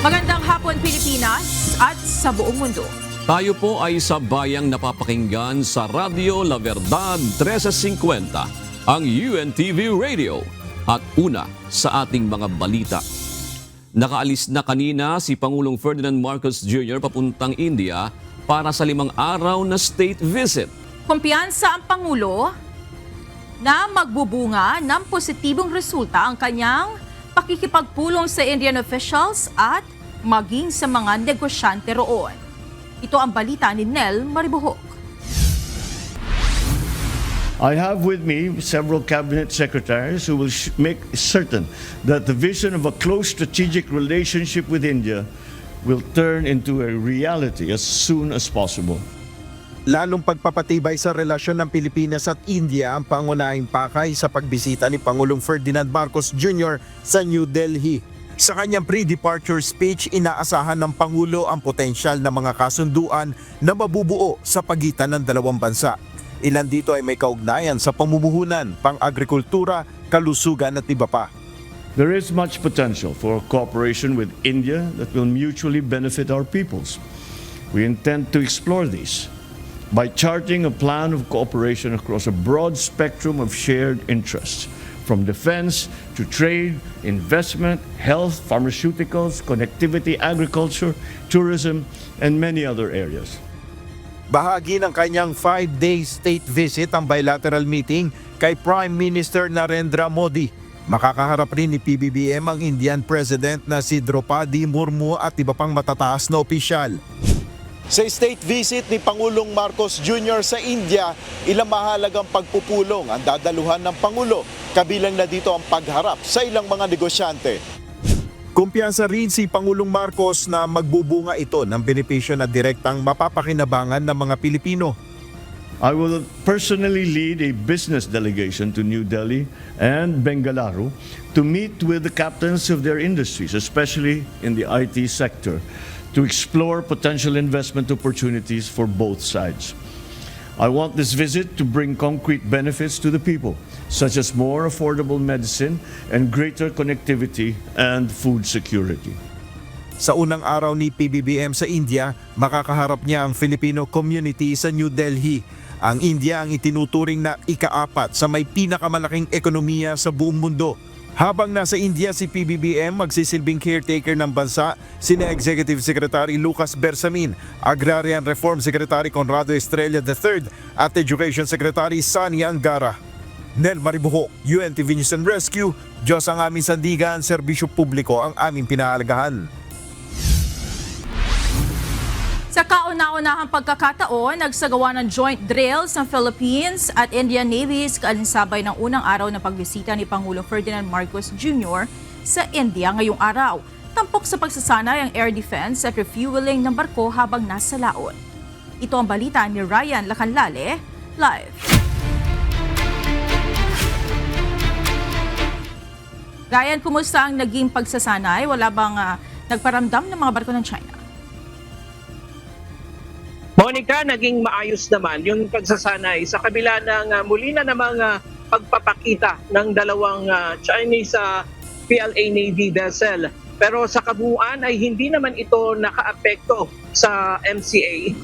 Magandang hapon Pilipinas at sa buong mundo. Tayo po ay sa bayang napapakinggan sa Radyo La Verdad 1350, ang UNTV Radio. At una sa ating mga balita. Nakaalis na kanina si Pangulong Ferdinand Marcos Jr. papuntang India para sa 5 araw na state visit. Kumpiyansa ang Pangulo na magbubunga ng positibong resulta ang kanyang pakikipagpulong sa Indian officials at maging sa mga negosyante roon. Ito ang balita ni Nel Maribuhok. I have with me several cabinet secretaries who will make certain that the vision of a close strategic relationship with India will turn into a reality as soon as possible. Lalong pagpapatibay sa relasyon ng Pilipinas at India ang pangunahing pakay sa pagbisita ni Pangulong Ferdinand Marcos Jr. sa New Delhi. Sa kanyang pre-departure speech, inaasahan ng Pangulo ang potensyal na mga kasunduan na mabubuo sa pagitan ng dalawang bansa. Ilan dito ay may kaugnayan sa pamumuhunan, pang-agrikultura, kalusugan at iba pa. There is much potential for cooperation with India that will mutually benefit our peoples. We intend to explore these by charting a plan of cooperation across a broad spectrum of shared interests, from defense to trade, investment, health, pharmaceuticals, connectivity, agriculture, tourism, and many other areas. Bahagi ng kanyang 5-day state visit ang bilateral meeting kay Prime Minister Narendra Modi. Makakaharap rin ni PBBM ang Indian President na si Draupadi Murmu at iba pang matataas na opisyal. Sa state visit ni Pangulong Marcos Jr. sa India, ilang mahalagang pagpupulong ang dadaluhan ng Pangulo, kabilang na dito ang pagharap sa ilang mga negosyante. Kumpiyansa rin si Pangulong Marcos na magbubunga ito ng benepisyo na direktang mapapakinabangan ng mga Pilipino. I will personally lead a business delegation to New Delhi and Bengaluru to meet with the captains of their industries, especially in the IT sector, to explore potential investment opportunities for both sides. I want this visit to bring concrete benefits to the people, such as more affordable medicine and greater connectivity and food security. Sa unang araw ni PBBM sa India, makakaharap niya ang Filipino community sa New Delhi. Ang India ang itinuturing na ika-4 sa may pinakamalaking ekonomiya sa buong mundo. Habang nasa India si PBBM, magsisilbing caretaker ng bansa sina Executive Secretary Lucas Bersamin, Agrarian Reform Secretary Conrado Estrella III at Education Secretary Sani Angara. Nel Maribuhok, UNTV News and Rescue, Diyos ang aming sandigan, serbisyo publiko ang aming pinahalagahan. Sa kauna-unahang pagkakataon, nagsagawa ng joint drills ng Philippines at Indian Navies kaalinsabay ng unang araw na pagbisita ni Pangulong Ferdinand Marcos Jr. sa India ngayong araw. Tampok sa pagsasanay ang air defense at refueling ng barko habang nasa laot. Ito ang balita ni Ryan Lacanlale, live. Ryan, kumusta ang naging pagsasanay? Wala bang nagparamdam ng mga barko ng China? Monica, naging maayos naman yung pagsasanay sa kabila ng muli na namang pagpapakita ng dalawang Chinese PLA Navy vessel. Pero sa kabuuan ay hindi naman ito nakaapekto sa MCA.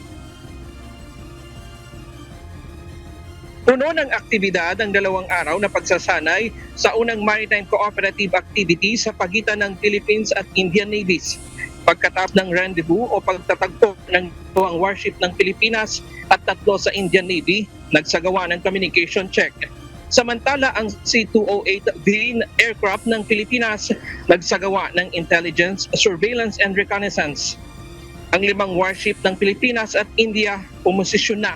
Puno ng aktibidad ang dalawang araw na pagsasanay sa unang maritime cooperative activity sa pagitan ng Philippines at Indian Navies. Pagkatapos ng rendezvous o pagtatagpo ng dalawang warship ng Pilipinas at 3 sa Indian Navy, nagsagawa ng communication check. Samantala, ang C-208 Green aircraft ng Pilipinas nagsagawa ng intelligence, surveillance and reconnaissance. Ang 5 warship ng Pilipinas at India pumosisyon na.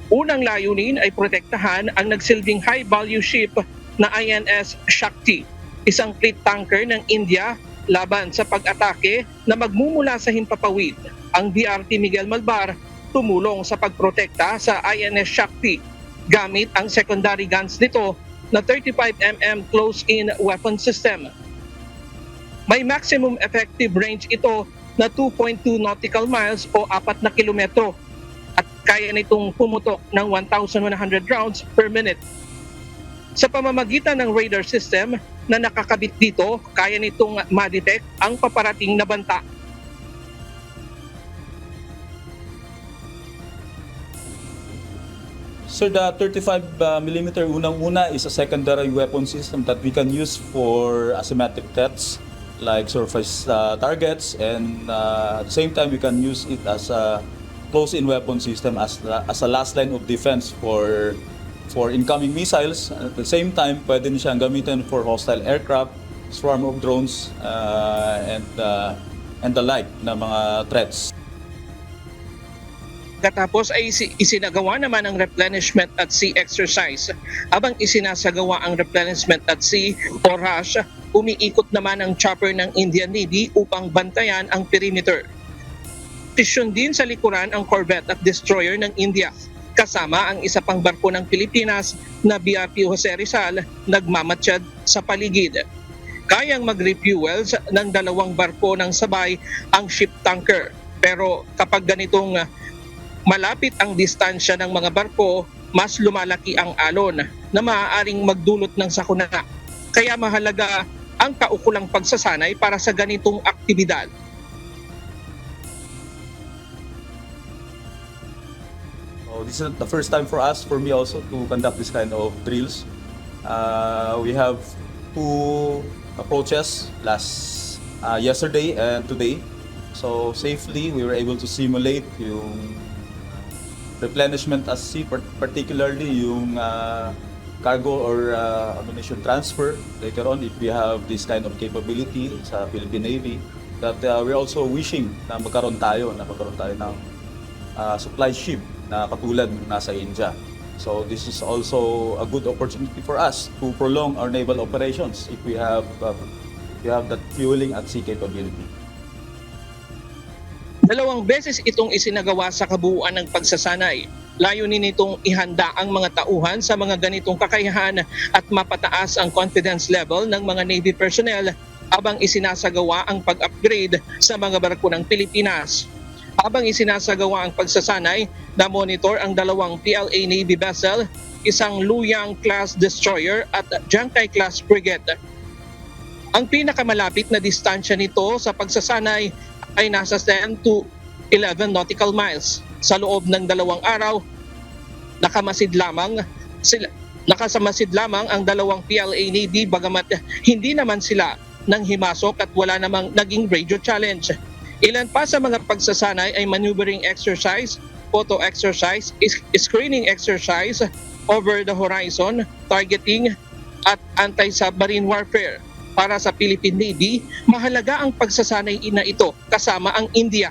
Unang layunin ay protektahan ang nagsilbing high-value ship na INS Shakti, isang fleet tanker ng India laban sa pag-atake na magmumula sa himpapawid. Ang DRT Miguel Malbar tumulong sa pagprotekta sa INS Shakti gamit ang secondary guns nito na 35mm close-in weapon system. May maximum effective range ito na 2.2 nautical miles o 4 na kilometro at kaya nitong pumutok ng 1,100 rounds per minute. Sa pamamagitan ng radar system, na nakakabit dito, kaya nitong ma-detect ang paparating na banta. So the 35mm unang-una is a secondary weapon system that we can use for asymmetric threats like surface targets, and at the same time we can use it as a close-in weapon system as a last line of defense for incoming missiles. At the same time, pwede din siyang gamitin for hostile aircraft, swarm of drones, and the like na mga threats. Katapos ay isinagawa naman ang replenishment at sea exercise. Habang isinasagawa ang replenishment at sea o RAS, umiikot naman ang chopper ng Indian Navy upang bantayan ang perimeter. Posisyon din sa likuran ang corvette at destroyer ng India, kasama ang isa pang barko ng Pilipinas na BRP Jose Rizal nagmamatsyad sa paligid. Kayang mag-refuel ng 2 barko ng sabay ang ship tanker, pero kapag ganitong malapit ang distansya ng mga barko, mas lumalaki ang alon na maaaring magdulot ng sakuna. Kaya mahalaga ang kaukulang pagsasanay para sa ganitong aktibidad. So this is the first time for us, for me also, to conduct this kind of drills. We have 2 approaches yesterday and today. So safely, we were able to simulate yung replenishment at sea, particularly yung cargo or ammunition transfer later on if we have this kind of capability sa Philippine Navy, that we're also wishing na magkaroon tayo ng supply ship na katulad ng nasa India. So this is also a good opportunity for us to prolong our naval operations if we have that fueling at sea capability. 2 beses itong isinagawa sa kabuuan ng pagsasanay. Layunin nitong ihanda ang mga tauhan sa mga ganitong kakayahan at mapataas ang confidence level ng mga Navy personnel habang isinasagawa ang pag-upgrade sa mga barko ng Pilipinas. Habang isinasagawa ang pagsasanay, na-monitor ang 2 PLA Navy vessel, isang Luyang-class destroyer at Jiangkai-class frigate. Ang pinakamalapit na distansya nito sa pagsasanay ay nasa 10 to 11 nautical miles. Sa loob ng 2 araw, nakasamasid lamang ang 2 PLA Navy, bagamat hindi naman sila nang himasok at wala namang naging radio challenge. Ilan pa sa mga pagsasanay ay maneuvering exercise, photo exercise, screening exercise, over the horizon, targeting at anti-submarine warfare. Para sa Philippine Navy, mahalaga ang pagsasanay na ito kasama ang India.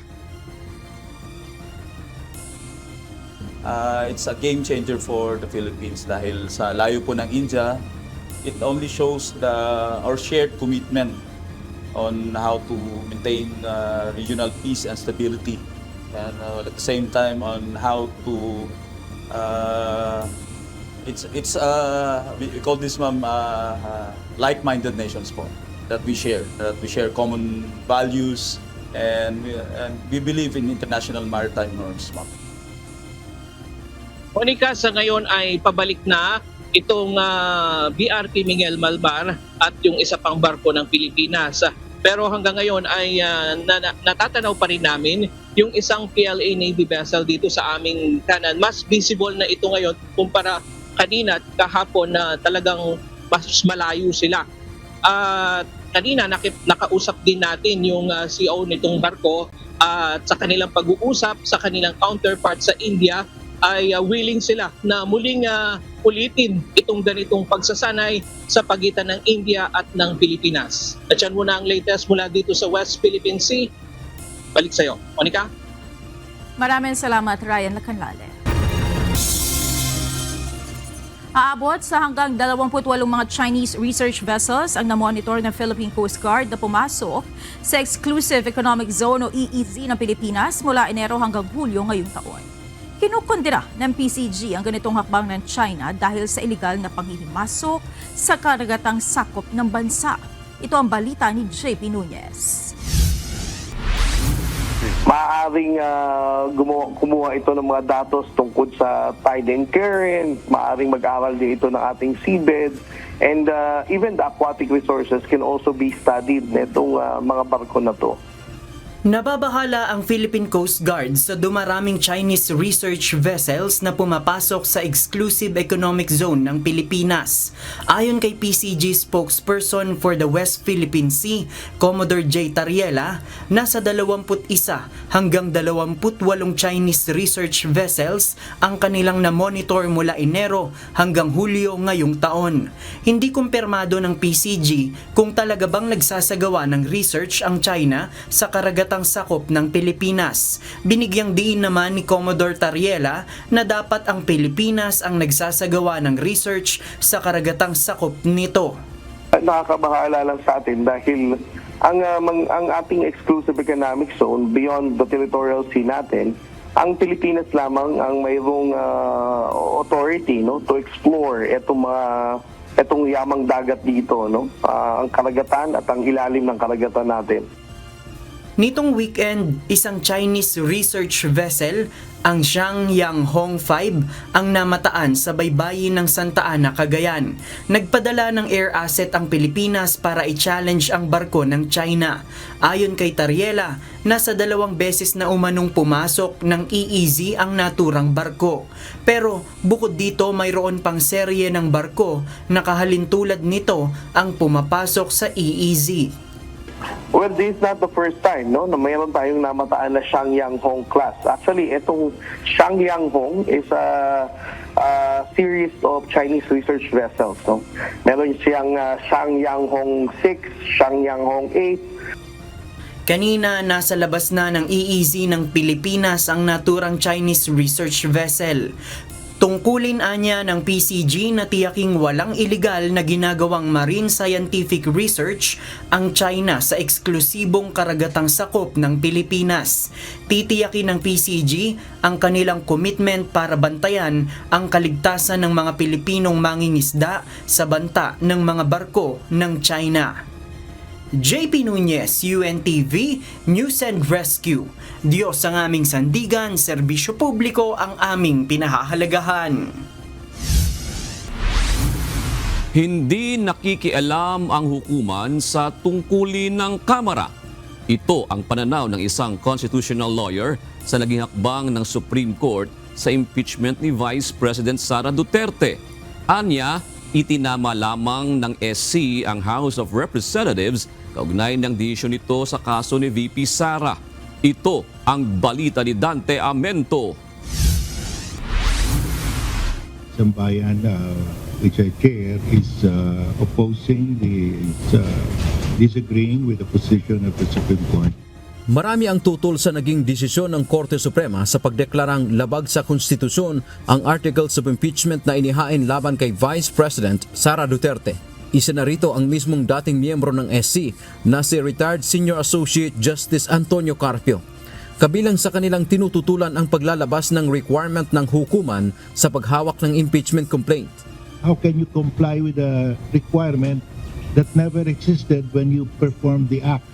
It's a game changer for the Philippines dahil sa layo po ng India, it only shows our shared commitment on how to maintain regional peace and stability, and at the same time on how to we call this like-minded nations po, that we share common values, and we believe in international maritime norms, ma'am. Monica, sa ngayon ay pabalik na itong BRP Miguel Malvar at yung isa pang barko ng Pilipinas. Pero hanggang ngayon ay natatanaw pa rin namin yung isang PLA Navy vessel dito sa aming kanan. Mas visible na ito ngayon kumpara kanina at kahapon na talagang mas malayo sila. Kanina nakausap din natin yung CEO nitong barko at sa kanilang pag-uusap sa kanilang counterpart sa India ay willing sila na muling ulitin itong ganitong pagsasanay sa pagitan ng India at ng Pilipinas. At yan muna ang latest mula dito sa West Philippine Sea. Balik sa'yo. Monica? Maraming salamat, Ryan Lacanlale. Aabot sa hanggang 28 mga Chinese research vessels ang namonitor ng Philippine Coast Guard na pumasok sa Exclusive Economic Zone o EEZ ng Pilipinas mula Enero hanggang Hulyo ngayong taon. Kinukondena ng PCG ang ganitong hakbang ng China dahil sa iligal na panghihimasok sa karagatang sakop ng bansa. Ito ang balita ni JP Nunez. Maaaring kumuha ito ng mga datos tungkol sa tide and current, maaaring mag-aral din ito ng ating seabed, And even the aquatic resources can also be studied nitong mga barko na to. Nababahala ang Philippine Coast Guard sa dumaraming Chinese research vessels na pumapasok sa exclusive economic zone ng Pilipinas. Ayon kay PCG spokesperson for the West Philippine Sea, Commodore J. Tariela, nasa 21 hanggang 28 Chinese research vessels ang kanilang na-monitor mula Enero hanggang Hulyo ngayong taon. Hindi kumpirmado ng PCG kung talaga bang nagsasagawa ng research ang China sa karagatang sakop ng Pilipinas. Binigyang diin naman ni Commodore Tariela na dapat ang Pilipinas ang nagsasagawa ng research sa karagatang sakop nito. Nakakabahala lang sa atin dahil ang ating exclusive economic zone beyond the territorial sea natin, ang Pilipinas lamang ang mayroong authority to explore itong yamang dagat dito, ang karagatan at ang ilalim ng karagatan natin. Nitong weekend, isang Chinese research vessel, ang Xiangyang Hong 5, ang namataan sa baybayin ng Santa Ana, Cagayan. Nagpadala ng air asset ang Pilipinas para i-challenge ang barko ng China. Ayon kay Tariela, nasa 2 beses na umanong pumasok ng EEZ ang naturang barko. Pero bukod dito, mayroon pang serye ng barko na kahalintulad nito ang pumapasok sa EEZ. Well, this is not the first time na mayroon tayong namataan na Xiangyang Hong class. Actually, itong Xiangyang Hong is a series of Chinese research vessels. Meron siyang Xiangyang Hong 6, Xiangyang Hong 8. Kanina, nasa labas na ng EEZ ng Pilipinas ang naturang Chinese research vessel. Tungkulin anya ng PCG na tiyaking walang iligal na ginagawang marine scientific research ang China sa eksklusibong karagatang sakop ng Pilipinas. Titiyakin ng PCG ang kanilang commitment para bantayan ang kaligtasan ng mga Pilipinong mangingisda sa banta ng mga barko ng China. JP Nunez, UNTV, News and Rescue. Diyos ang aming sandigan, serbisyo publiko ang aming pinahahalagahan. Hindi nakikialam ang hukuman sa tungkulin ng Kamara. Ito ang pananaw ng isang constitutional lawyer sa naging hakbang ng Supreme Court sa impeachment ni Vice President Sara Duterte. Anya, itinama lamang ng SC ang House of Representatives kaugnay ng desisyon nito sa kaso ni VP Sara. Ito ang balita ni Dante Amento. Sambayan, which I chair, is opposing disagreeing with the position of the Supreme Court. Marami ang tutol sa naging desisyon ng Korte Suprema sa pagdeklarang labag sa konstitusyon ang articles of impeachment na inihain laban kay Vice President Sara Duterte. Isa na rito ang mismong dating miyembro ng SC na si retired Senior Associate Justice Antonio Carpio. Kabilang sa kanilang tinututulan ang paglalabas ng requirement ng hukuman sa paghawak ng impeachment complaint. How can you comply with a requirement that never existed when you performed the act?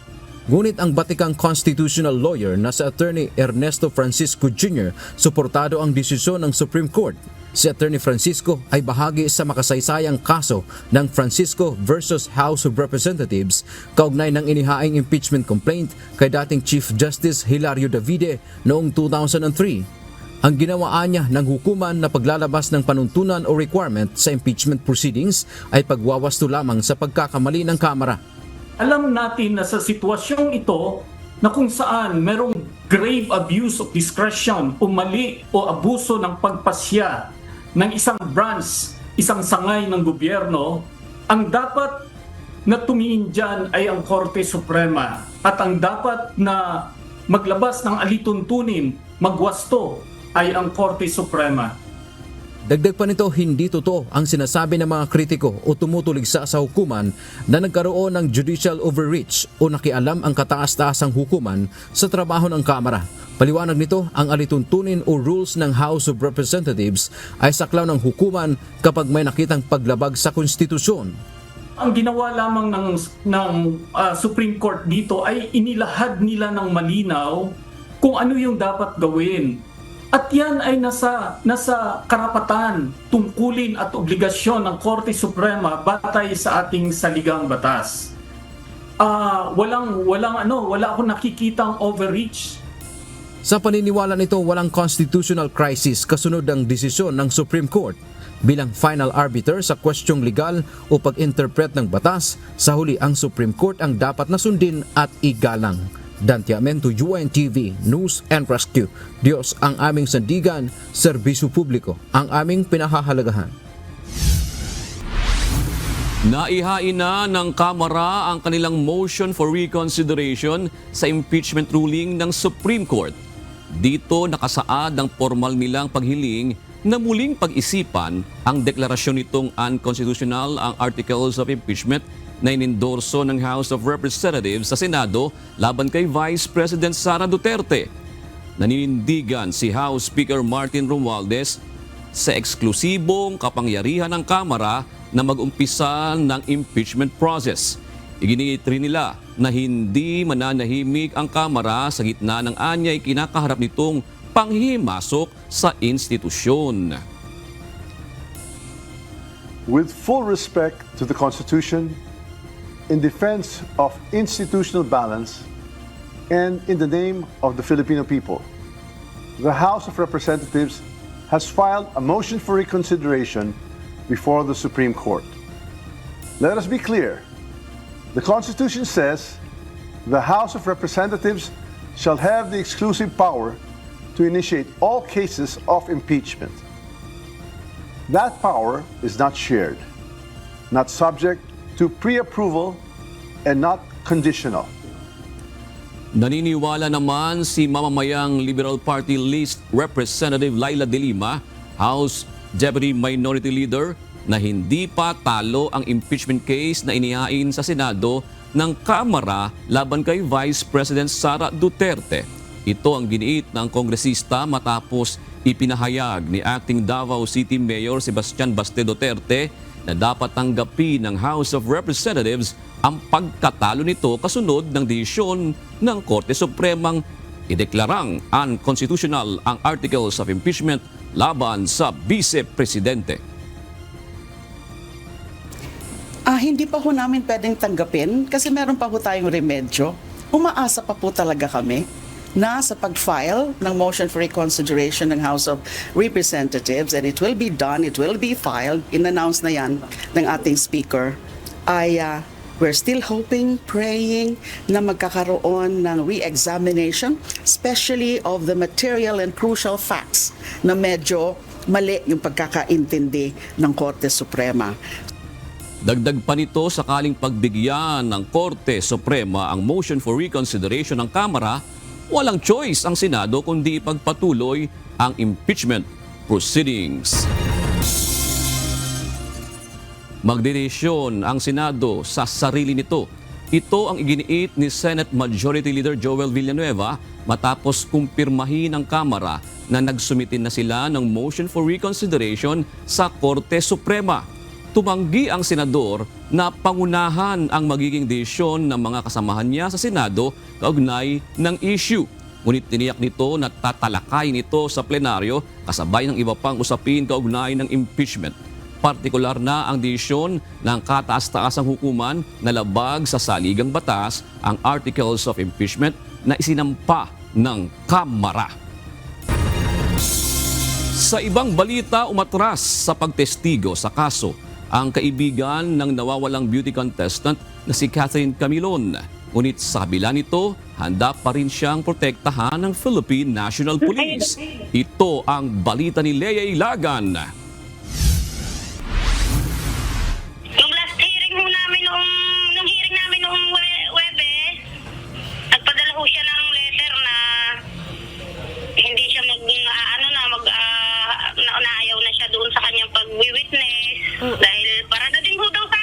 Ngunit ang batikang constitutional lawyer na si Attorney Ernesto Francisco Jr. suportado ang desisyon ng Supreme Court. Si Attorney Francisco ay bahagi sa makasaysayang kaso ng Francisco versus House of Representatives kaugnay ng inihaing impeachment complaint kay dating Chief Justice Hilario Davide noong 2003. Ang ginawaan niya ng hukuman na paglalabas ng panuntunan o requirement sa impeachment proceedings ay pagwawasto lamang sa pagkakamali ng Kamara. Alam natin na sa sitwasyong ito na kung saan merong grave abuse of discretion o mali o abuso ng pagpasya ng isang branch, isang sangay ng gobyerno, ang dapat na tumingin dyan ay ang Korte Suprema at ang dapat na maglabas ng alituntunin, magwasto ay ang Korte Suprema. Dagdag pa nito, hindi totoo ang sinasabi ng mga kritiko o tumutuligsa sa hukuman na nagkaroon ng judicial overreach o nakialam ang kataas-taasang hukuman sa trabaho ng Kamara. Paliwanag nito, ang alituntunin o rules ng House of Representatives ay saklaw ng hukuman kapag may nakitang paglabag sa konstitusyon. Ang ginawa lamang ng Supreme Court dito ay inilahad nila ng malinaw kung ano yung dapat gawin. At yan ay nasa karapatan, tungkulin at obligasyon ng Korte Suprema batay sa ating saligang batas. Wala akong nakikitang overreach. Sa paniniwala nito, walang constitutional crisis kasunod ng desisyon ng Supreme Court bilang final arbiter sa kwestyong legal o pag-interpret ng batas. Sa huli, ang Supreme Court ang dapat nasundin at igalang. Dante Amento, UNTV, News and Rescue. Diyos ang aming sandigan, serbisyo publiko ang aming pinahahalagahan. Naihain na ng Kamara ang kanilang motion for reconsideration sa impeachment ruling ng Supreme Court. Dito nakasaad ang formal nilang paghiling na muling pag-isipan ang deklarasyon nitong unconstitutional ang Articles of Impeachment na inendorso ng House of Representatives sa Senado laban kay Vice President Sara Duterte. Naninindigan si House Speaker Martin Romualdez sa eksklusibong kapangyarihan ng Kamara na mag-umpisa ng impeachment process. Iginiit rin nila na hindi mananahimik ang Kamara sa gitna ng anyay kinakaharap nitong panghimasok sa institusyon. With full respect to the Constitution, in defense of institutional balance, and in the name of the Filipino people, the House of Representatives has filed a motion for reconsideration before the Supreme Court. Let us be clear. The Constitution says the House of Representatives shall have the exclusive power to initiate all cases of impeachment. That power is not shared, not subject to pre-approval, and not conditional. Naniniwala naman si mamamayang Liberal Party List Representative Laila De Lima, House Deputy Minority Leader, na hindi pa talo ang impeachment case na inihain sa Senado ng Kamara laban kay Vice President Sara Duterte. Ito ang giniit ng kongresista matapos ipinahayag ni Acting Davao City Mayor Sebastian Baste Duterte na dapat tanggapin ng House of Representatives ang pagkatalo nito kasunod ng desisyon ng Korte Supremang ideklarang unconstitutional ang Articles of Impeachment laban sa Vice Presidente. Hindi pa ho namin pwedeng tanggapin kasi meron pa ho tayong remedyo. Umaasa pa po talaga kami na sa pag-file ng motion for reconsideration ng House of Representatives, and it will be done, it will be filed, in-announce na yan ng ating Speaker, ay we're still hoping, praying na magkakaroon ng re-examination, especially of the material and crucial facts na medyo mali yung pagkakaintindi ng Korte Suprema. Dagdag pa nito, sakaling pagbigyan ng Korte Suprema ang motion for reconsideration ng Kamara, walang choice ang Senado kundi ipagpatuloy ang impeachment proceedings. Magdedesisyon ang Senado sa sarili nito. Ito ang iginiit ni Senate Majority Leader Joel Villanueva matapos kumpirmahin ng Kamara na nagsumitin na sila ng motion for reconsideration sa Korte Suprema. Tumanggi ang senador na pangunahan ang magiging desisyon ng mga kasamahan niya sa Senado kaugnay ng issue. Ngunit tiniyak nito na tatalakayin ito sa plenaryo kasabay ng iba pang usapin kaugnay ng impeachment. Partikular na ang desisyon ng kataas-taasang hukuman na labag sa saligang batas ang Articles of Impeachment na isinampa ng Kamara. Sa ibang balita, umatras sa pagtestigo sa kaso ang kaibigan ng nawawalang beauty contestant na si Catherine Camilon. Ngunit sa kabila nito, handa pa rin siyang protektahan ng Philippine National Police. Ito ang balita ni Lea Ilagan. Yung last hearing ho namin noong Webes, nagpadala ho siya ng letter na hindi siya naayaw na siya doon sa kanyang pag-witness dahil para na din ho daw sa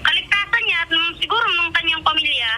kaligtasan niya at siguro ng kanyang pamilya.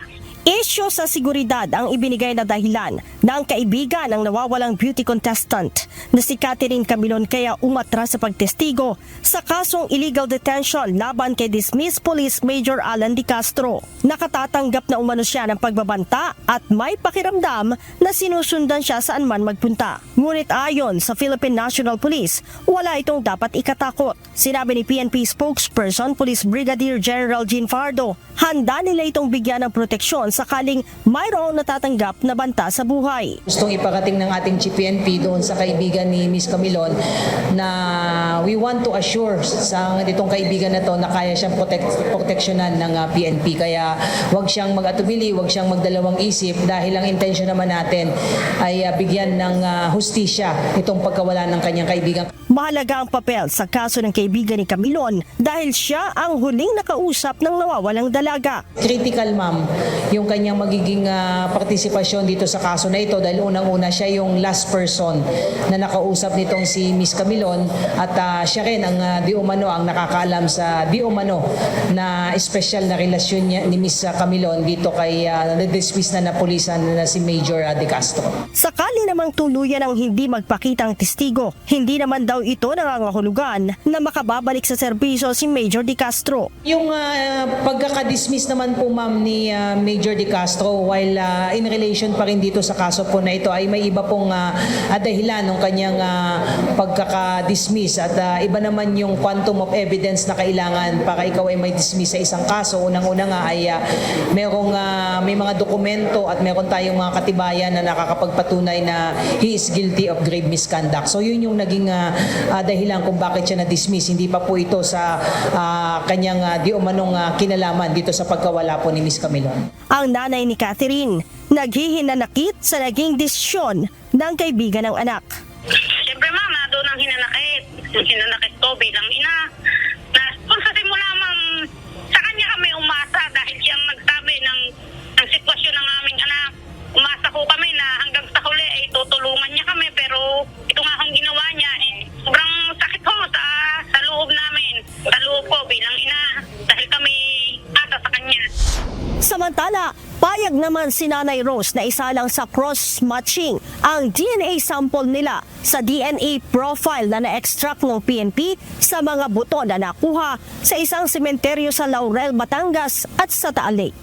Issue sa seguridad ang ibinigay na dahilan ng kaibigan ng nawawalang beauty contestant na si Catherine Camilon kaya umatras sa pagtestigo sa kasong illegal detention laban kay dismissed Police Major Alan De Castro. Nakatatanggap na umano siya ng pagbabanta at may pakiramdam na sinusundan siya saan man magpunta. Ngunit ayon sa Philippine National Police, wala itong dapat ikatakot. Sinabi ni PNP spokesperson Police Brigadier General Jean Fardo, handa nila itong bigyan ng proteksyon sakaling mayroong natatanggap na banta sa buhay. Gustong iparating ng ating PNP doon sa kaibigan ni Ms. Camilon na we want to assure sa itong kaibigan na to na kaya siyang proteksyonan ng PNP. Kaya huwag siyang mag-atubili, huwag siyang magdalawang isip dahil ang intensyon naman natin ay bigyan ng hustisya itong pagkawala ng kanyang kaibigan. Mahalaga ang papel sa kaso ng kaibigan ni Camilon dahil siya ang huling nakausap ng nawawalang dalaga. Critical, ma'am, yung kanyang magiging partisipasyon dito sa kaso na ito dahil unang-una siya yung last person na nakausap nitong si Ms. Camilon at siya rin ang di umano ang nakakaalam sa di umano na special na relasyon niya ni Ms. Camilon dito kay na-dismiss na pulisan na si Major De Castro. Sakali namang tuluyan ang hindi magpakita ang testigo, hindi naman daw ito nangangahulugan na makababalik sa serbisyo si Major De Castro. Yung pagkakadismiss naman po, ma'am, ni Major De Castro while in relation pa rin dito sa kaso po na ito ay may iba pong dahilan ng kanyang pagkakadismiss at iba naman yung quantum of evidence na kailangan para ikaw ay may dismiss sa isang kaso. Unang-una nga ay may mga dokumento at meron tayong mga katibayan na nakakapagpatunay na he is guilty of grave misconduct. So yun yung naging dahilan kung bakit siya na-dismiss. Hindi pa po ito sa kanyang di umanong kinalaman dito sa pagkawala po ni Ms. Camilon. Ang nanay ni Catherine, naghihinanakit sa naging desisyon ng kaibigan ng anak. Siyempre, ma'am, doon ang hinanakit. Hinanakit ko bilang ina. Kung sa simula, ma'am, sa kanya kami umasa dahil siyang nagsabi ng sitwasyon ng aming anak. Umasa ko kami na hanggang sa huli ay tutulungan niya kami pero ito nga akong ginawa niya sobrang sakit ho sa loob namin, sa loob ko bilang ina dahil kami ata sa kanya. Samantala, payag naman si Nanay Rose na isa lang sa cross-matching ang DNA sample nila sa DNA profile na na-extract ng PNP sa mga buto na nakuha sa isang sementeryo sa Laurel, Batangas at sa Taal Lake.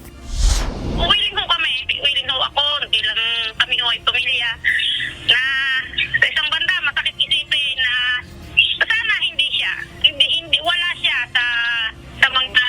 Willing ho kami, willing ho ako bilang kami ho ay pamilya na sa isang banda masakit isipin na sana hindi wala siya sa mga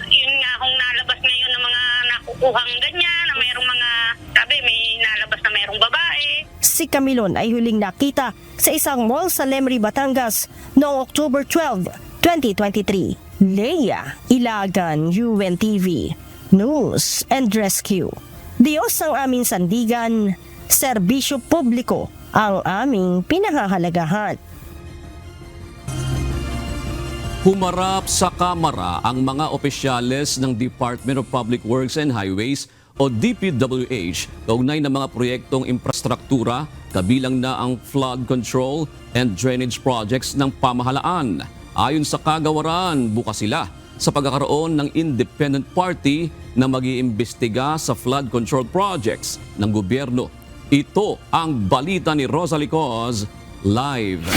yun nga kung nalabas ngayon ng mga nakukuhang ganyan na mayroong mga sabi may nalabas na mayroong babae. Si Camilon ay huling nakita sa isang mall sa Lemri, Batangas noong October 12, 2023. Leia Ilagan, UNTV News and Rescue. Diyos ang aming sandigan, serbisyo publiko ang aming pinahahalagahan. Humarap sa kamera ang mga opisyales ng Department of Public Works and Highways o DPWH kaugnay ng mga proyektong infrastruktura kabilang na ang flood control and drainage projects ng pamahalaan. Ayon sa kagawaran, bukas sila sa pagkakaroon ng independent party na mag-iimbestiga sa flood control projects ng gobyerno. Ito ang balita ni Rosalie Coz, live.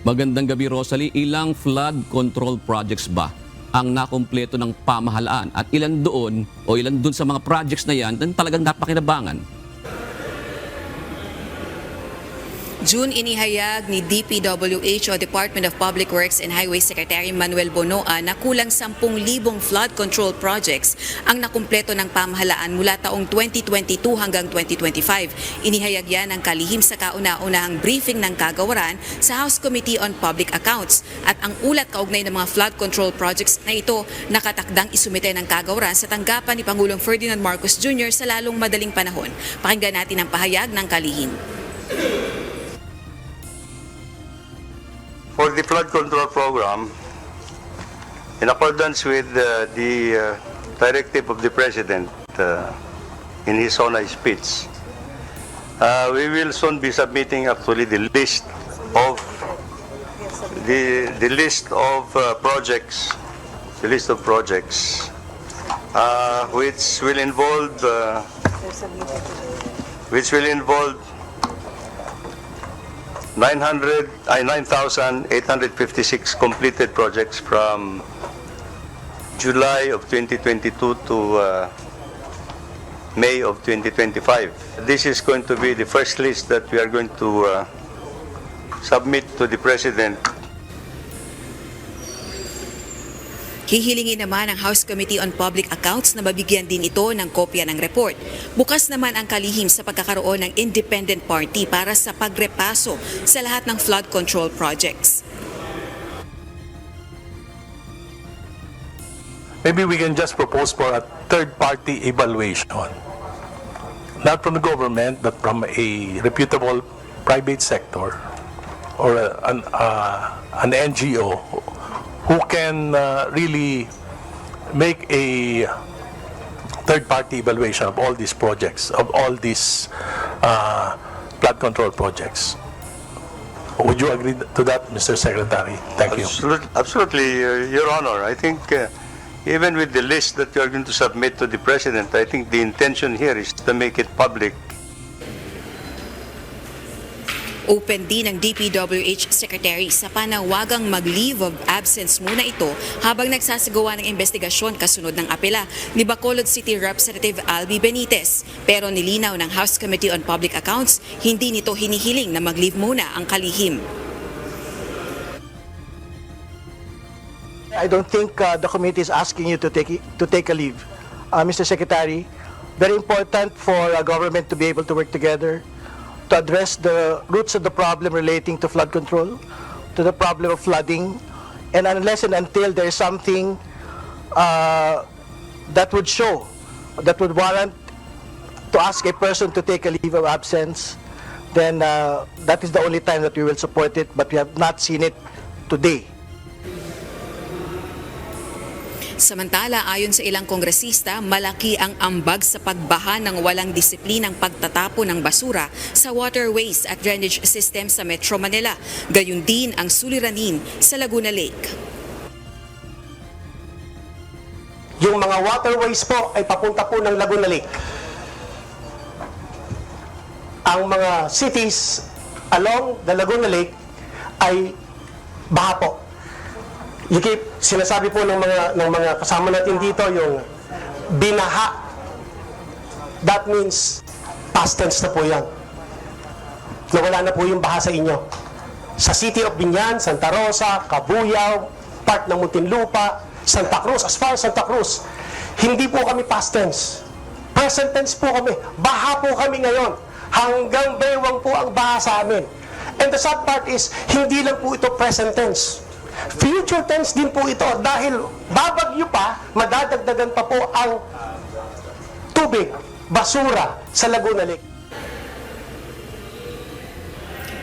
Magandang gabi, Rosalie. Ilang flood control projects ba ang nakumpleto ng pamahalaan at ilan doon sa mga projects na yan talagang napakinabangan? June, inihayag ni DPWH o Department of Public Works and Highways Secretary Manuel Bonoa na kulang 10,000 flood control projects ang nakumpleto ng pamahalaan mula taong 2022 hanggang 2025. Inihayag yan ang kalihim sa kauna-unahang briefing ng kagawaran sa House Committee on Public Accounts. At ang ulat kaugnay ng mga flood control projects na ito nakatakdang isumite ng kagawaran sa tanggapan ni Pangulong Ferdinand Marcos Jr. sa lalong madaling panahon. Pakinggan natin ang pahayag ng kalihim. For the flood control program, in accordance with the directive of the President in his Sonai speech, we will soon be submitting actually the list of projects the list of projects, which will involve 9,856 completed projects from July of 2022 to May of 2025. This is going to be the first list that we are going to submit to the President. Hihilingin naman ng House Committee on Public Accounts na mabigyan din ito ng kopya ng report. Bukas naman ang kalihim sa pagkakaroon ng independent party para sa pagrepaso sa lahat ng flood control projects. Maybe we can just propose for a third-party evaluation, not from the government, but from a reputable private sector or an NGO who can really make a third-party evaluation of all these projects, of all these flood control projects. Would you agree to that, Mr. Secretary? Thank you. Absolutely, Your Honor. I think even with the list that you are going to submit to the President, I think the intention here is to make it public. Open din ng DPWH Secretary sa panawagang mag-leave of absence muna ito habang nagsasagawa ng investigasyon kasunod ng apela ni Bacolod City Representative Albi Benitez. Pero nilinaw ng House Committee on Public Accounts, hindi nito hinihiling na mag-leave muna ang kalihim. I don't think the committee is asking you to take a leave. Mr. Secretary, very important for government to be able to work together to address the roots of the problem relating to flood control, to the problem of flooding, and unless and until there is something that would show, that would warrant to ask a person to take a leave of absence, then that is the only time that we will support it, but we have not seen it today. Samantala, ayon sa ilang kongresista, malaki ang ambag sa pagbaha ng walang disiplinang pagtatapo ng basura sa waterways at drainage system sa Metro Manila. Gayun din ang suliranin sa Laguna Lake. Yung mga waterways po ay papunta po ng Laguna Lake. Ang mga cities along the Laguna Lake ay baha po. Sinasabi po ng mga kasama natin dito yung binaha. That means past tense na po yan. Nawala na po yung baha sa inyo. Sa City of Binyan, Santa Rosa, Cabuyao, part ng Muntinlupa, Santa Cruz, as far as Santa Cruz, hindi po kami past tense. Present tense po kami. Baha po kami ngayon. Hanggang baywang po ang baha sa amin. And the sad part is, hindi lang po ito present tense. Future tense din po ito dahil babagyo pa, madadagdagan pa po ang tubig, basura sa Laguna Lake.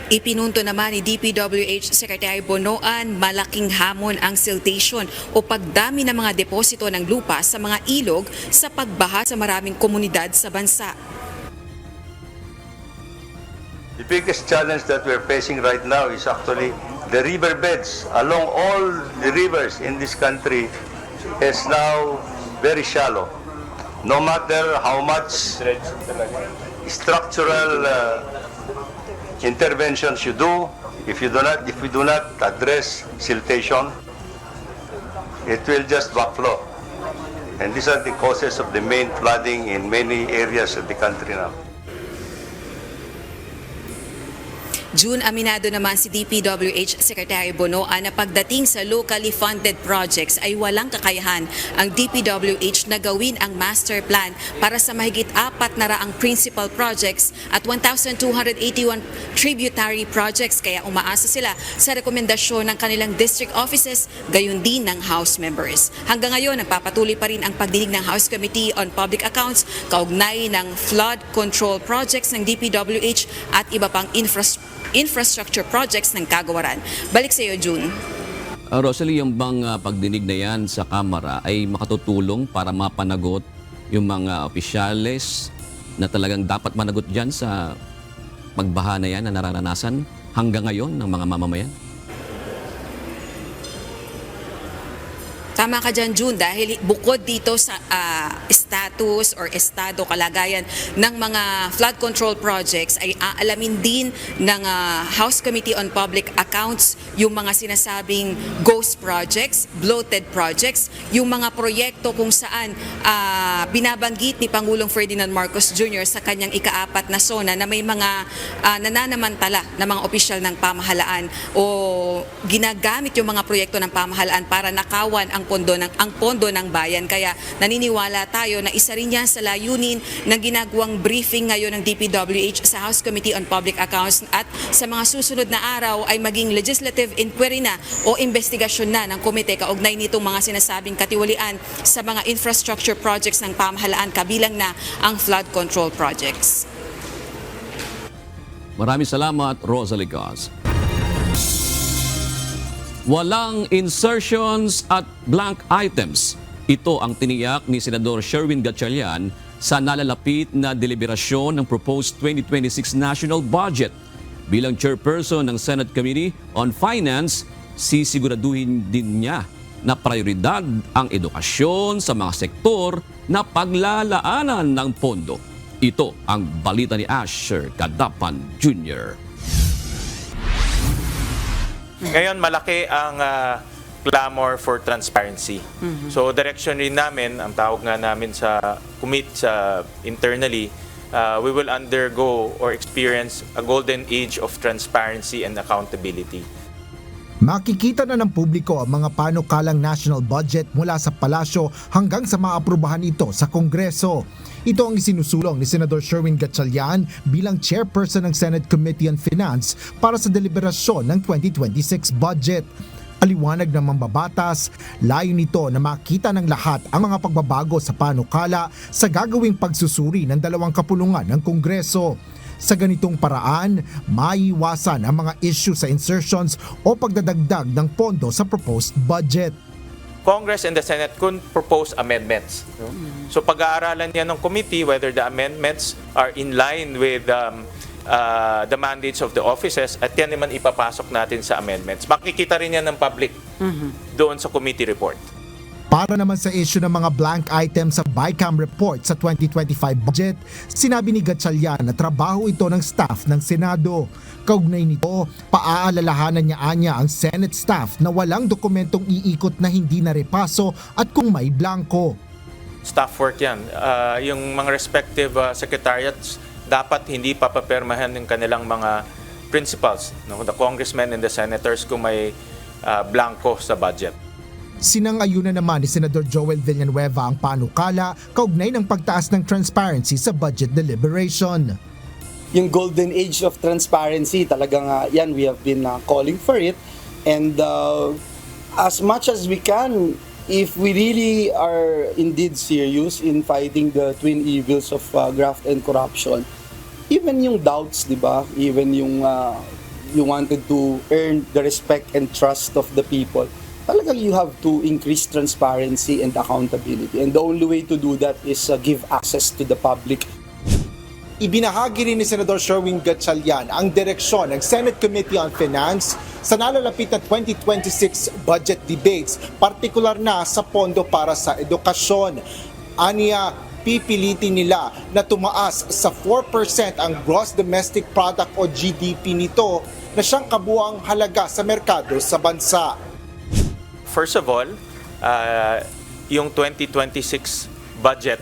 Ipinunto naman ni DPWH Secretary Bonoan, malaking hamon ang siltation o pagdami ng mga deposito ng lupa sa mga ilog sa pagbaha sa maraming komunidad sa bansa. The biggest challenge that we're facing right now is actually the riverbeds along all the rivers in this country is now very shallow. No matter how much structural interventions you do, if we do not address siltation, it will just backflow. And these are the causes of the main flooding in many areas of the country now. June, aminado naman si DPWH Secretary Bonoan na pagdating sa locally funded projects ay walang kakayahan ang DPWH na gawin ang master plan para sa mahigit 400 principal projects at 1,281 tributary projects, kaya umaasa sila sa rekomendasyon ng kanilang district offices, gayon din ng House members. Hanggang ngayon, nagpapatuloy pa rin ang pagdinig ng House Committee on Public Accounts kaugnay ng flood control projects ng DPWH at iba pang infrastructure projects ng kagawaran. Balik sa iyo, June. Rosalie, yung bang pagdinig na yan sa Kamara ay makatutulong para mapanagot yung mga opisyales na talagang dapat managot dyan sa pagbaha na yan na nararanasan hanggang ngayon ng mga mamamayan? Tama ka dyan, June, dahil bukod dito sa status or estado kalagayan ng mga flood control projects ay aalamin din ng House Committee on Public Accounts yung mga sinasabing ghost projects, bloated projects, yung mga proyekto kung saan binabanggit ni Pangulong Ferdinand Marcos Jr. sa kanyang ika-4 na SONA na may mga nananamantala na mga opisyal ng pamahalaan o ginagamit yung mga proyekto ng pamahalaan para nakawan ang pondo ng bayan. Kaya naniniwala tayo na isa rin yan sa layunin ng ginagawang briefing ngayon ng DPWH sa House Committee on Public Accounts at sa mga susunod na araw ay maging legislative inquiry na o investigasyon na ng komite kaugnay nitong mga sinasabing katiwalian sa mga infrastructure projects ng pamahalaan kabilang na ang flood control projects. Maraming salamat, Rosalie Gaz. Walang insertions at blank items. Ito ang tiniyak ni Senador Sherwin Gatchalian sa nalalapit na deliberasyon ng proposed 2026 national budget. Bilang chairperson ng Senate Committee on Finance, sisiguraduhin din niya na prioridad ang edukasyon sa mga sektor na paglalaanan ng pondo. Ito ang balita ni Asher Cadapan Jr. Ngayon, malaki ang clamor for transparency. So, direction rin namin, ang tawag nga namin sa commit internally, we will undergo or experience a golden age of transparency and accountability. Makikita na ng publiko ang mga panukalang national budget mula sa palasyo hanggang sa maaprubahan ito sa Kongreso. Ito ang isinusulong ni Senador Sherwin Gatchalian bilang chairperson ng Senate Committee on Finance para sa deliberasyon ng 2026 budget. Aliwanag ng mambabatas, layo nito na makita ng lahat ang mga pagbabago sa panukala sa gagawing pagsusuri ng dalawang kapulungan ng Kongreso. Sa ganitong paraan, maiiwasan ang mga issue sa insertions o pagdadagdag ng pondo sa proposed budget. Congress and the Senate could propose amendments. So pag-aaralan yan ng committee whether the amendments are in line with the mandates of the offices at yan naman ipapasok natin sa amendments. Makikita rin yan ng public doon sa committee report. Para naman sa issue ng mga blank items sa BICAM report sa 2025 budget, sinabi ni Gatchalian na trabaho ito ng staff ng Senado. Kaugnay nito, paaalalahanan niya ang Senate staff na walang dokumentong iikot na hindi narepaso at kung may blanko. Staff work yan. Yung mga respective secretariats dapat hindi papapermahan ng kanilang mga principals, the congressmen and the senators kung may blanko sa budget. Sinangayunan naman ni Senador Joel Villanueva ang panukala kaugnay ng pagtaas ng transparency sa budget deliberation. Yung golden age of transparency, talagang yan, we have been calling for it. And as much as we can, if we really are indeed serious in fighting the twin evils of graft and corruption, even yung doubts, di ba? Even yung you wanted to earn the respect and trust of the people, talagang you have to increase transparency and accountability. And the only way to do that is give access to the public. Ibinahagi rin ni Senador Sherwin Gatchalian ang direksyon ng Senate Committee on Finance sa nalalapit na 2026 budget debates, partikular na sa pondo para sa edukasyon. Aniya, pipilitin nila na tumaas sa 4% ang gross domestic product o GDP nito na siyang kabuuang halaga sa merkado sa bansa. First of all, yung 2026 budget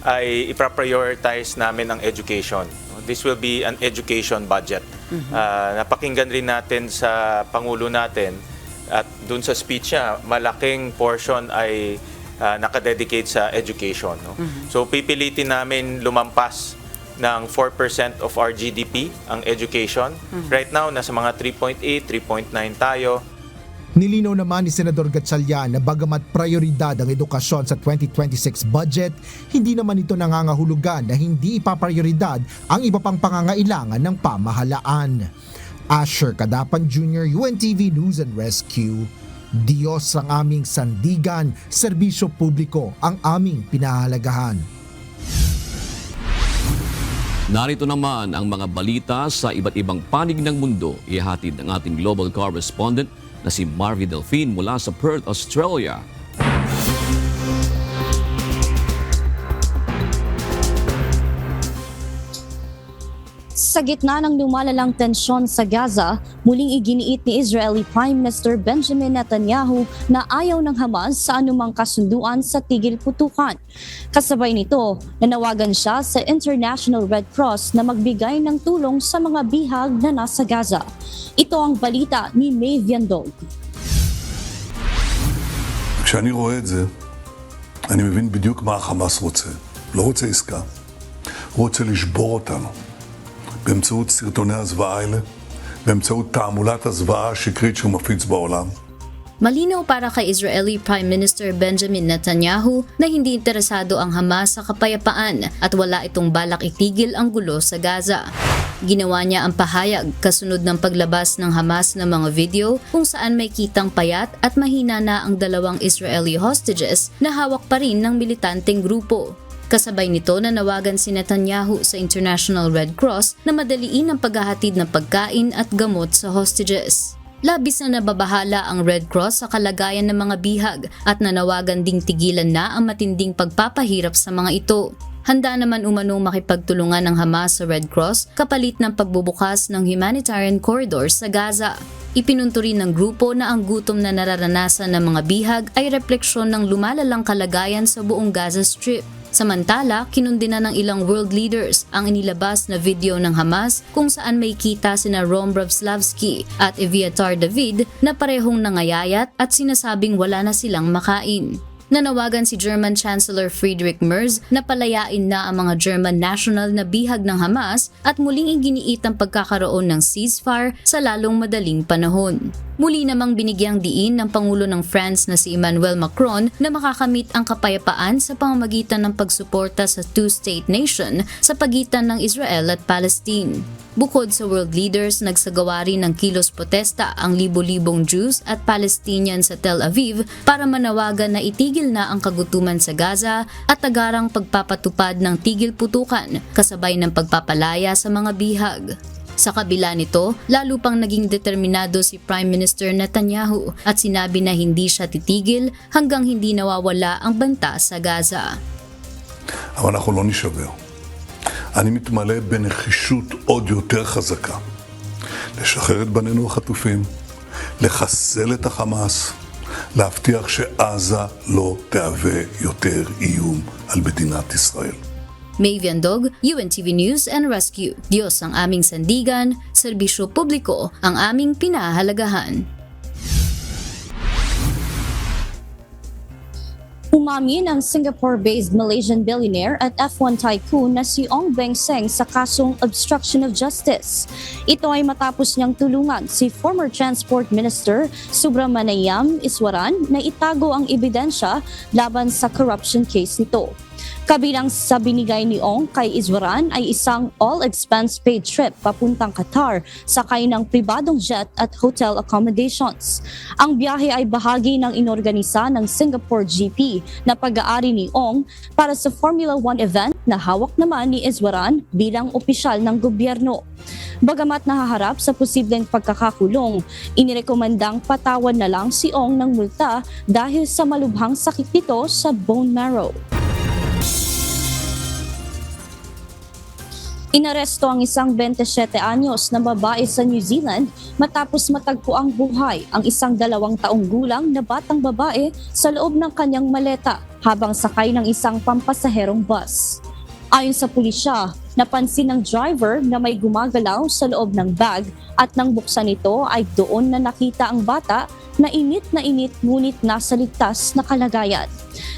ay ipaprioritize namin ang education. This will be an education budget. Napakinggan rin natin sa Pangulo natin at dun sa speech niya, malaking portion ay nakadedicate sa education. So pipilitin namin lumampas ng 4% of our GDP ang education. Right now, nasa mga 3.8, 3.9 tayo. Nilinaw naman ni Senador Gatchalian na bagamat prioridad ang edukasyon sa 2026 budget, hindi naman ito nangangahulugan na hindi ipaprioridad ang iba pang pangangailangan ng pamahalaan. Asher Cadapan Jr., UNTV News and Rescue. Diyos ang aming sandigan, serbisyo publiko ang aming pinahalagahan. Narito naman ang mga balita sa iba't ibang panig ng mundo, ihatid ng ating global correspondent na si Marvy Delfin mula sa Perth, Australia. Sa gitna ng lumalalang tensyon sa Gaza, muling iginiit ni Israeli Prime Minister Benjamin Netanyahu na ayaw ng Hamas sa anumang kasunduan sa tigil putukan. Kasabay nito, nanawagan siya sa International Red Cross na magbigay ng tulong sa mga bihag na nasa Gaza. Ito ang balita ni May Viandog. כשאני רואה את זה, אני מבין בדיוק מה החמאס רוצה. לא רוצה עסקה. הוא רוצה לשבור אותנו. באמצעות סרטוני הזוועה האלה, באמצעות תעמולת הזוועה השקרית שהוא מפיץ בעולם. Malinaw para kay Israeli Prime Minister Benjamin Netanyahu na hindi interesado ang Hamas sa kapayapaan at wala itong balak itigil ang gulo sa Gaza. Ginawa niya ang pahayag kasunod ng paglabas ng Hamas ng mga video kung saan may kitang payat at mahina na ang dalawang Israeli hostages na hawak pa rin ng militanteng grupo. Kasabay nito nanawagan si Netanyahu sa International Red Cross na madaliin ang paghahatid ng pagkain at gamot sa hostages. Labis na nababahala ang Red Cross sa kalagayan ng mga bihag at nanawagan ding tigilan na ang matinding pagpapahirap sa mga ito. Handa naman umanong makipagtulungan ng Hamas sa Red Cross kapalit ng pagbubukas ng humanitarian corridor sa Gaza. Ipinunto rin ng grupo na ang gutom na nararanasan ng mga bihag ay refleksyon ng lumalalang kalagayan sa buong Gaza Strip. Samantala, kinundina ng ilang world leaders ang inilabas na video ng Hamas kung saan may kita sina Rom Bravslavsky at Eviatar David na parehong nangayayat at sinasabing wala na silang makain. Nanawagan si German Chancellor Friedrich Merz na palayain na ang mga German national na bihag ng Hamas at muling iginiit ang pagkakaroon ng ceasefire sa lalong madaling panahon. Muli namang binigyang diin ng Pangulo ng France na si Emmanuel Macron na makakamit ang kapayapaan sa pamamagitan ng pagsuporta sa two-state nation sa pagitan ng Israel at Palestine. Bukod sa world leaders, nagsagawa rin ng kilos protesta ang libo-libong Jews at Palestinians sa Tel Aviv para manawagan na itigil na ang kagutuman sa Gaza at agarang pagpapatupad ng tigil putukan kasabay ng pagpapalaya sa mga bihag. Sa kabila nito, lalo pang naging determinado si Prime Minister Netanyahu at sinabi na hindi siya titigil hanggang hindi nawawala ang banta sa Gaza. אבל אנחנו לא נשבר. אני מתמלא בנחישות עוד יותר חזקה. לשחרר את בנינו החטופים, לחסל את החמאס, להבטיח שעזה לא תהווה יותר איום על מדינת ישראל. May Viandog, UNTV News and Rescue. Diyos ang aming sandigan, serbisyo publiko ang aming pinahalagahan. Umamin ang Singapore-based Malaysian billionaire at F1 tycoon na si Ong Beng Seng sa kasong obstruction of justice. Ito ay matapos niyang tulungan si former Transport Minister Subramaniam Iswaran na itago ang ebidensya laban sa corruption case nito. Kabilang sa binigay ni Ong kay Iswaran ay isang all-expense paid trip papuntang Qatar sakay ng pribadong jet at hotel accommodations. Ang biyahe ay bahagi ng inorganisa ng Singapore GP na pag-aari ni Ong para sa Formula 1 event na hawak naman ni Iswaran bilang opisyal ng gobyerno. Bagamat nahaharap sa posibleng pagkakakulong, inirekomendang patawan na lang si Ong ng multa dahil sa malubhang sakit nito sa bone marrow. Inaresto ang isang 27 anyos na babae sa New Zealand matapos matagpo ang buhay ang isang 2 taong gulang na batang babae sa loob ng kanyang maleta habang sakay ng isang pampasaherong bus. Ayon sa pulisya, napansin ng driver na may gumagalaw sa loob ng bag at nang buksan ito ay doon na nakita ang bata na init ngunit nasa ligtas na kalagayan.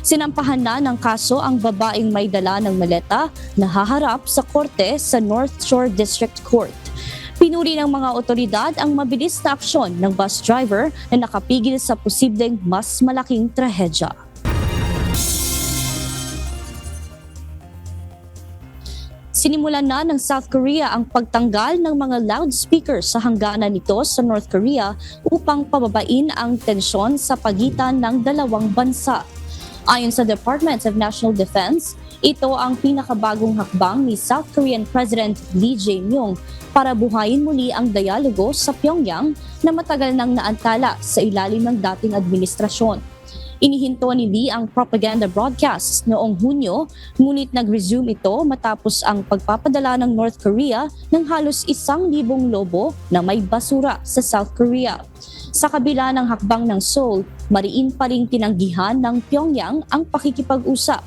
Sinampahan na ng kaso ang babaeng may dala ng maleta na haharap sa korte sa North Shore District Court. Pinuri ng mga otoridad ang mabilis na aksyon ng bus driver na nakapigil sa posibleng mas malaking trahedya. Sinimulan na ng South Korea ang pagtanggal ng mga loudspeaker sa hangganan nito sa North Korea upang pababain ang tensyon sa pagitan ng dalawang bansa. Ayon sa Department of National Defense, ito ang pinakabagong hakbang ni South Korean President Lee Jae-myung para buhayin muli ang dialogo sa Pyongyang na matagal nang naantala sa ilalim ng dating administrasyon. Inihinto ni Lee ang propaganda broadcast noong Hunyo, ngunit nag-resume ito matapos ang pagpapadala ng North Korea ng halos 1,000 lobo na may basura sa South Korea. Sa kabila ng hakbang ng Seoul, mariin pa ring tinanggihan ng Pyongyang ang pakikipag-usap.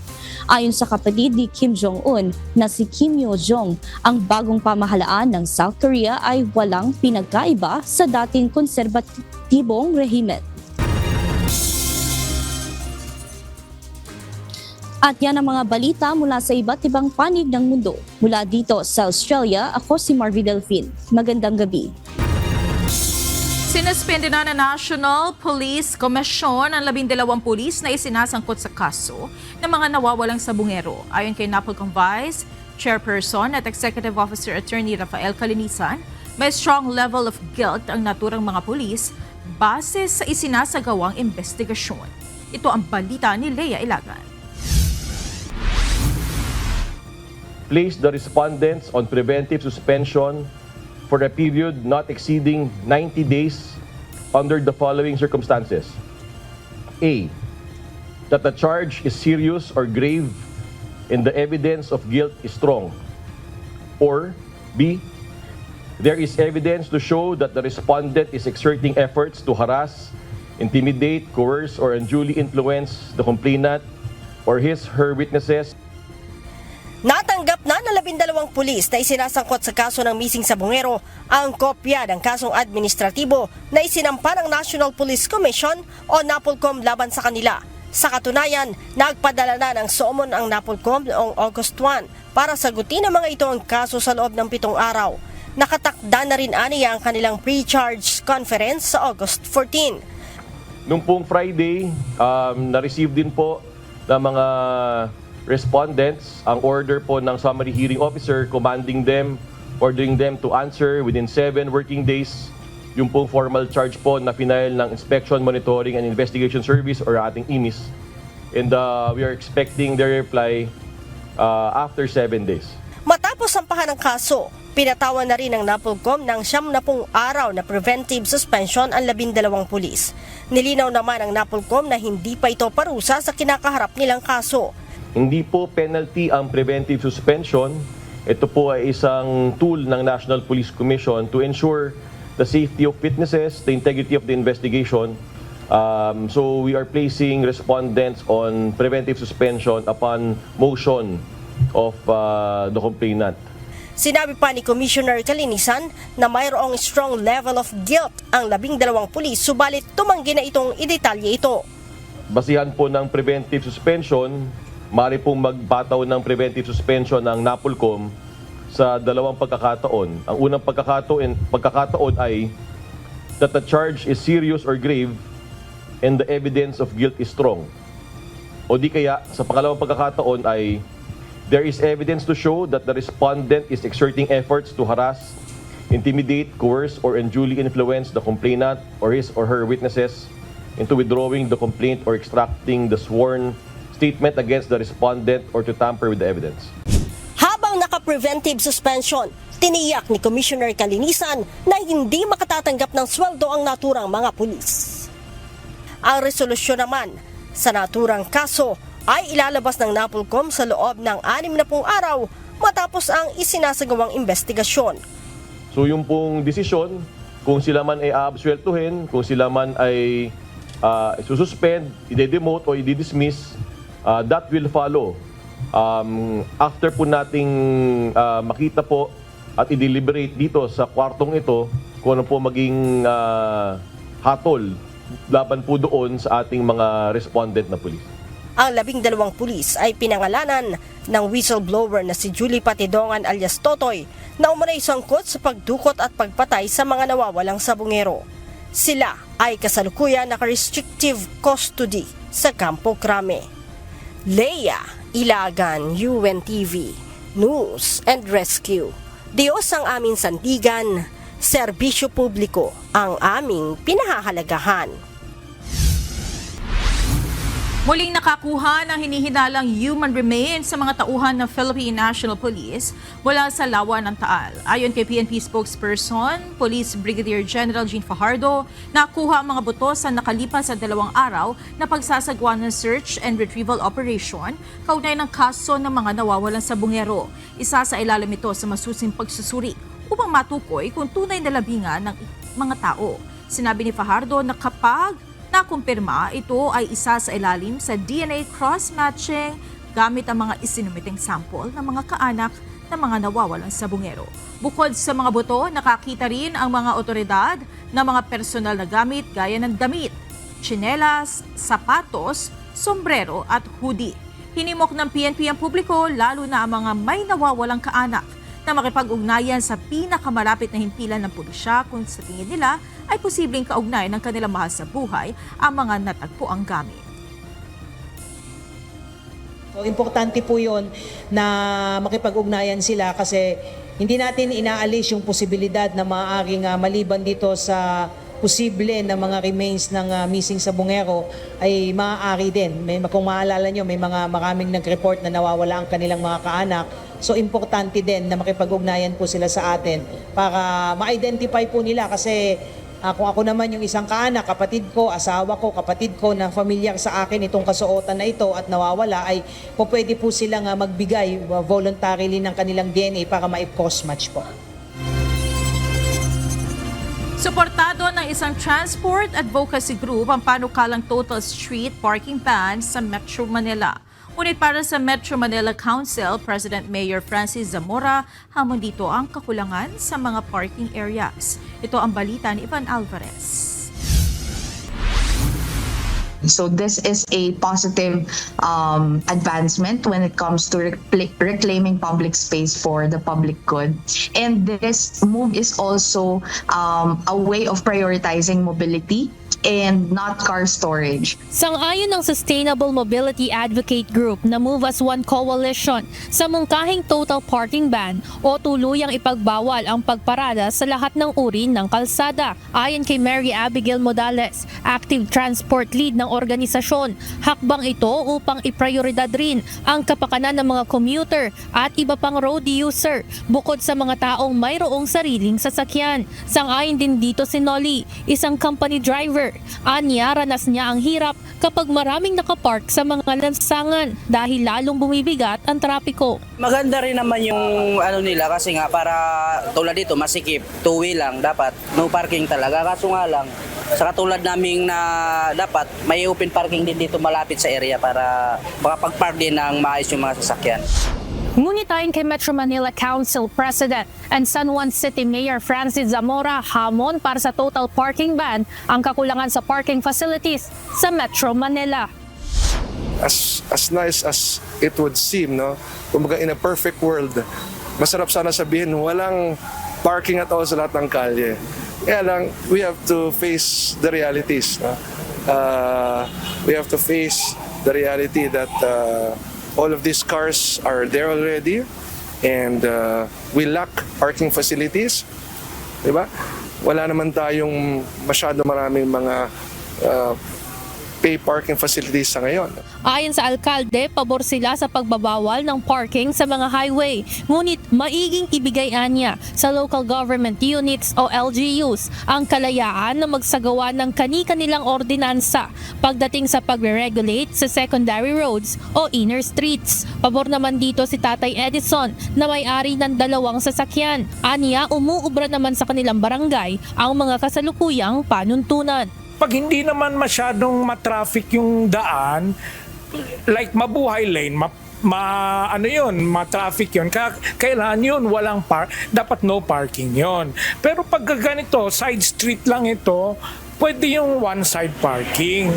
Ayon sa kapatid ni Kim Jong-un na si Kim Yo-jong, ang bagong pamahalaan ng South Korea ay walang pinagkaiba sa dating konserbatibong rehimen. At yan ang mga balita mula sa iba't ibang panig ng mundo. Mula dito sa Australia, ako si Marvy Delfin. Magandang gabi. Sinuspende na ng National Police Commission ang 12 pulis na isinasangkot sa kaso ng mga nawawalang sabungero. Ayon kay NAPOLCOM Vice Chairperson at Executive Officer Attorney Rafael Calinisan, may strong level of guilt ang naturang mga pulis base sa isinasagawang investigasyon. Ito ang balita ni Leia Ilagan. Place the respondents on preventive suspension for a period not exceeding 90 days under the following circumstances. A. That the charge is serious or grave and the evidence of guilt is strong. Or B. There is evidence to show that the respondent is exerting efforts to harass, intimidate, coerce, or unduly influence the complainant or his/her witnesses. Natanggap na ng 12 pulis na isinasangkot sa kaso ng missing sabungero ang kopya ng kasong administratibo na isinampa ng National Police Commission o NAPOLCOM laban sa kanila. Sa katunayan, nagpadala na ng summon ang NAPOLCOM noong August 1 para sagutin ang mga ito ang kaso sa loob ng 7 araw. Nakatakda na rin aniya ang kanilang pre-charge conference sa August 14. Noong pong Friday, na-receive din po ng mga respondents ang order po ng summary hearing officer ordering them to answer within 7 working days yung pong formal charge po na final ng Inspection, Monitoring and Investigation Service or ating IMIS. And we are expecting their reply after 7 days. Matapos sampahan ng kaso, pinatawan na rin ng NAPOLCOM ng 70 araw na preventive suspension ang 12 pulis. Nilinaw naman ng NAPOLCOM na hindi pa ito parusa sa kinakaharap nilang kaso. Hindi po penalty ang preventive suspension. Ito po ay isang tool ng National Police Commission to ensure the safety of witnesses, the integrity of the investigation. So we are placing respondents on preventive suspension upon motion of the complainant. Sinabi pa ni Commissioner Calinisan na mayroong strong level of guilt ang 12 pulis, subalit tumanggi na itong idetalye ito. Basihan po ng preventive suspension, maaari pong magpataw ng preventive suspension ng NAPOLCOM sa 2 pagkakataon. Ang unang pagkakataon ay that the charge is serious or grave and the evidence of guilt is strong. O di kaya, sa pangalawang pagkakataon ay there is evidence to show that the respondent is exerting efforts to harass, intimidate, coerce, or unduly influence the complainant or his/her witnesses into withdrawing the complaint or extracting the sworn statement against the respondent or to tamper with the evidence. Habang naka-preventive suspension, tiniyak ni Commissioner Calinisan na hindi makatatanggap ng sweldo ang naturang mga pulis. Ang resolusyon naman sa naturang kaso ay ilalabas ng NAPOLCOM sa loob ng 60 araw matapos ang isinasagawang investigasyon. So yung pong desisyon, kung sila man ay absueltuhin, kung sila man ay sususpend, i-demote o i-dismiss, that will follow. After po nating makita po at i-deliberate dito sa kwartong ito kung ano po maging hatol laban po doon sa ating mga respondent na pulis. Ang 12 pulis ay pinangalanan ng whistleblower na si Julie Patidongan alias Totoy na umunay sangkot sa pagdukot at pagpatay sa mga nawawalang sabungero. Sila ay kasalukuyan naka-restrictive custody sa Campo Crame. Leia Ilagan, UNTV, News and Rescue. Diyos ang aming sandigan, serbisyo publiko ang aming pinahahalagahan. Muling nakakuha ng hinihinalang human remains sa mga tauhan ng Philippine National Police mula sa Lawa ng Taal. Ayon kay PNP spokesperson, Police Brigadier General Jean Fajardo, nakuha ang mga buto sa nakalipas sa 2 araw na pagsasagawa ng search and retrieval operation kaugnay ng kaso ng mga nawawalan sa bungero. Isa sa ilalim ito sa masusing pagsusuri upang matukoy kung tunay na labingan ng mga tao. Sinabi ni Fajardo na kapag nakumpirma, ito ay isa sa ilalim sa DNA cross-matching gamit ang mga isinumiteng sample ng mga kaanak ng mga nawawalan sa bungero. Bukod sa mga buto, nakakita rin ang mga otoridad ng mga personal na gamit gaya ng damit, tsinelas, sapatos, sombrero at hoodie. Hinimok ng PNP ang publiko lalo na ang mga may nawawalang kaanak na makipag-ugnayan sa pinakamalapit na himpilan ng pulisya kung sa tingin nila ay posibleng kaugnay ng kanilang mahal sa buhay ang mga natagpuang gamit. So, importante po yun na makipag-ugnayan sila kasi hindi natin inaalis yung posibilidad na maaaring maliban dito sa posible na mga remains ng missing sa bungero ay maaari din. Kung maalala nyo, may maraming nag-report na nawawala ang kanilang mga kaanak. So importante din na makipag-ugnayan po sila sa atin para ma-identify po nila kasi kung ako naman yung isang kaanak, kapatid ko, asawa ko, kapatid ko na familiar sa akin itong kasuotan na ito at nawawala ay pwede po silang magbigay voluntarily ng kanilang DNA para ma-cross match po. Suportado ng isang transport advocacy group ang panukalang total street parking ban sa Metro Manila. Ngunit para sa Metro Manila Council, President Mayor Francis Zamora, hamon dito ang kakulangan sa mga parking areas. Ito ang balita ni Ivan Alvarez. So this is a positive advancement when it comes to reclaiming public space for the public good. And this move is also a way of prioritizing mobility and not car storage. Sang-ayon ng Sustainable Mobility Advocate Group na Move as One Coalition sa mungkahing total parking ban o tuluyang ipagbawal ang pagparada sa lahat ng uri ng kalsada. Ayon kay Mary Abigail Modales, active transport lead ng organisasyon, hakbang ito upang iprioridad rin ang kapakanan ng mga commuter at iba pang road user bukod sa mga taong mayroong sariling sasakyan. Sang-ayon din dito si Nolly, isang company driver. Anya, ranas niya ang hirap kapag maraming nakapark sa mga lansangan dahil lalong bumibigat ang trapiko. Maganda rin naman yung nila kasi nga para tulad dito masikip, two-way lang dapat, no parking talaga. Kaso nga lang, sa katulad naming na dapat may open parking din dito malapit sa area para makapag-park din ng maayos yung mga sasakyan. Ngunit ayon kay Metro Manila Council President and San Juan City Mayor Francis Zamora, hamon para sa total parking ban ang kakulangan sa parking facilities sa Metro Manila. As nice as it would seem, no? Kumbaga in a perfect world, masarap sana sabihin walang parking at all sa lahat ng kalye. Kaya lang, we have to face the realities. No? We have to face the reality that all of these cars are there already and we lack parking facilities. Diba? Wala naman tayong masyado maraming mga pay parking facilities sa ngayon. Ayon sa alkalde, pabor sila sa pagbabawal ng parking sa mga highway. Ngunit maiging ibigay niya sa local government units o LGUs ang kalayaan na magsagawa ng kani-kanilang ordinansa pagdating sa pagre-regulate sa secondary roads o inner streets. Pabor naman dito si Tatay Edison na may-ari ng 2 sasakyan. Aniya, umuubra naman sa kanilang barangay ang mga kasalukuyang panuntunan. Pag hindi naman masyadong matraffic yung daan, like mabuhay lane, ma-traffic yun. Kailangan yun, walang dapat no parking yun. Pero pag ganito, side street lang ito, pwede yung one-side parking.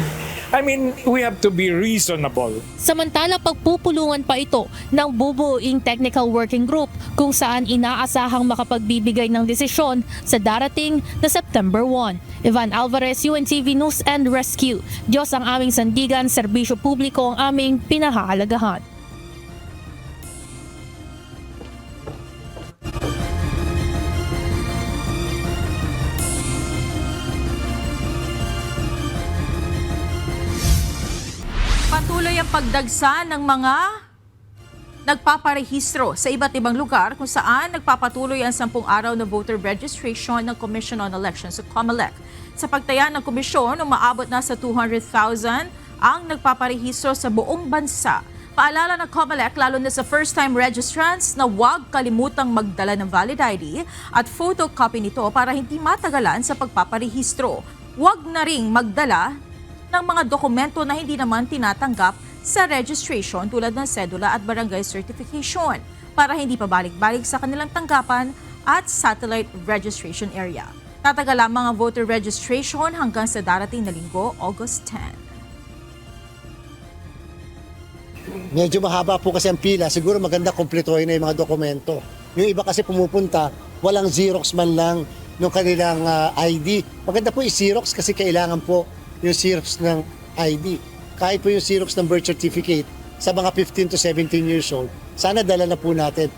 I mean, we have to be reasonable. Samantala, pagpupulungan pa ito ng bubuing technical working group kung saan inaasahang makapagbibigay ng desisyon sa darating na September 1. Ivan Alvarez, UNTV News and Rescue. Diyos ang aming sandigan, serbisyo publiko ang aming pinahahalagahan. Patuloy ang pagdagsa ng mga nagpaparehistro sa iba't ibang lugar kung saan nagpapatuloy ang 10 araw na voter registration ng Commission on Elections o COMELEC. Sa pagtaya ng komisyon, umaabot na sa 200,000 ang nagpaparehistro sa buong bansa. Paalala ng COMELEC lalo na sa first-time registrants na huwag kalimutang magdala ng valid ID at photocopy nito para hindi matagalan sa pagpaparehistro. Huwag na ring magdala ng mga dokumento na hindi naman tinatanggap sa registration tulad ng sedula at barangay certification para hindi pabalik-balik sa kanilang tanggapan at satellite registration area. Tatagal ang mga voter registration hanggang sa darating na linggo, August 10. Medyo mahaba po kasi ang pila. Siguro maganda kumpletuhin na yung mga dokumento. Yung iba kasi pumupunta, walang Xerox man lang ng kanilang ID. Maganda po i-Xerox kasi kailangan po yung Xerox ng ID. Kahit po yung Xerox ng birth certificate sa mga 15 to 17 years old, sana dala na po natin.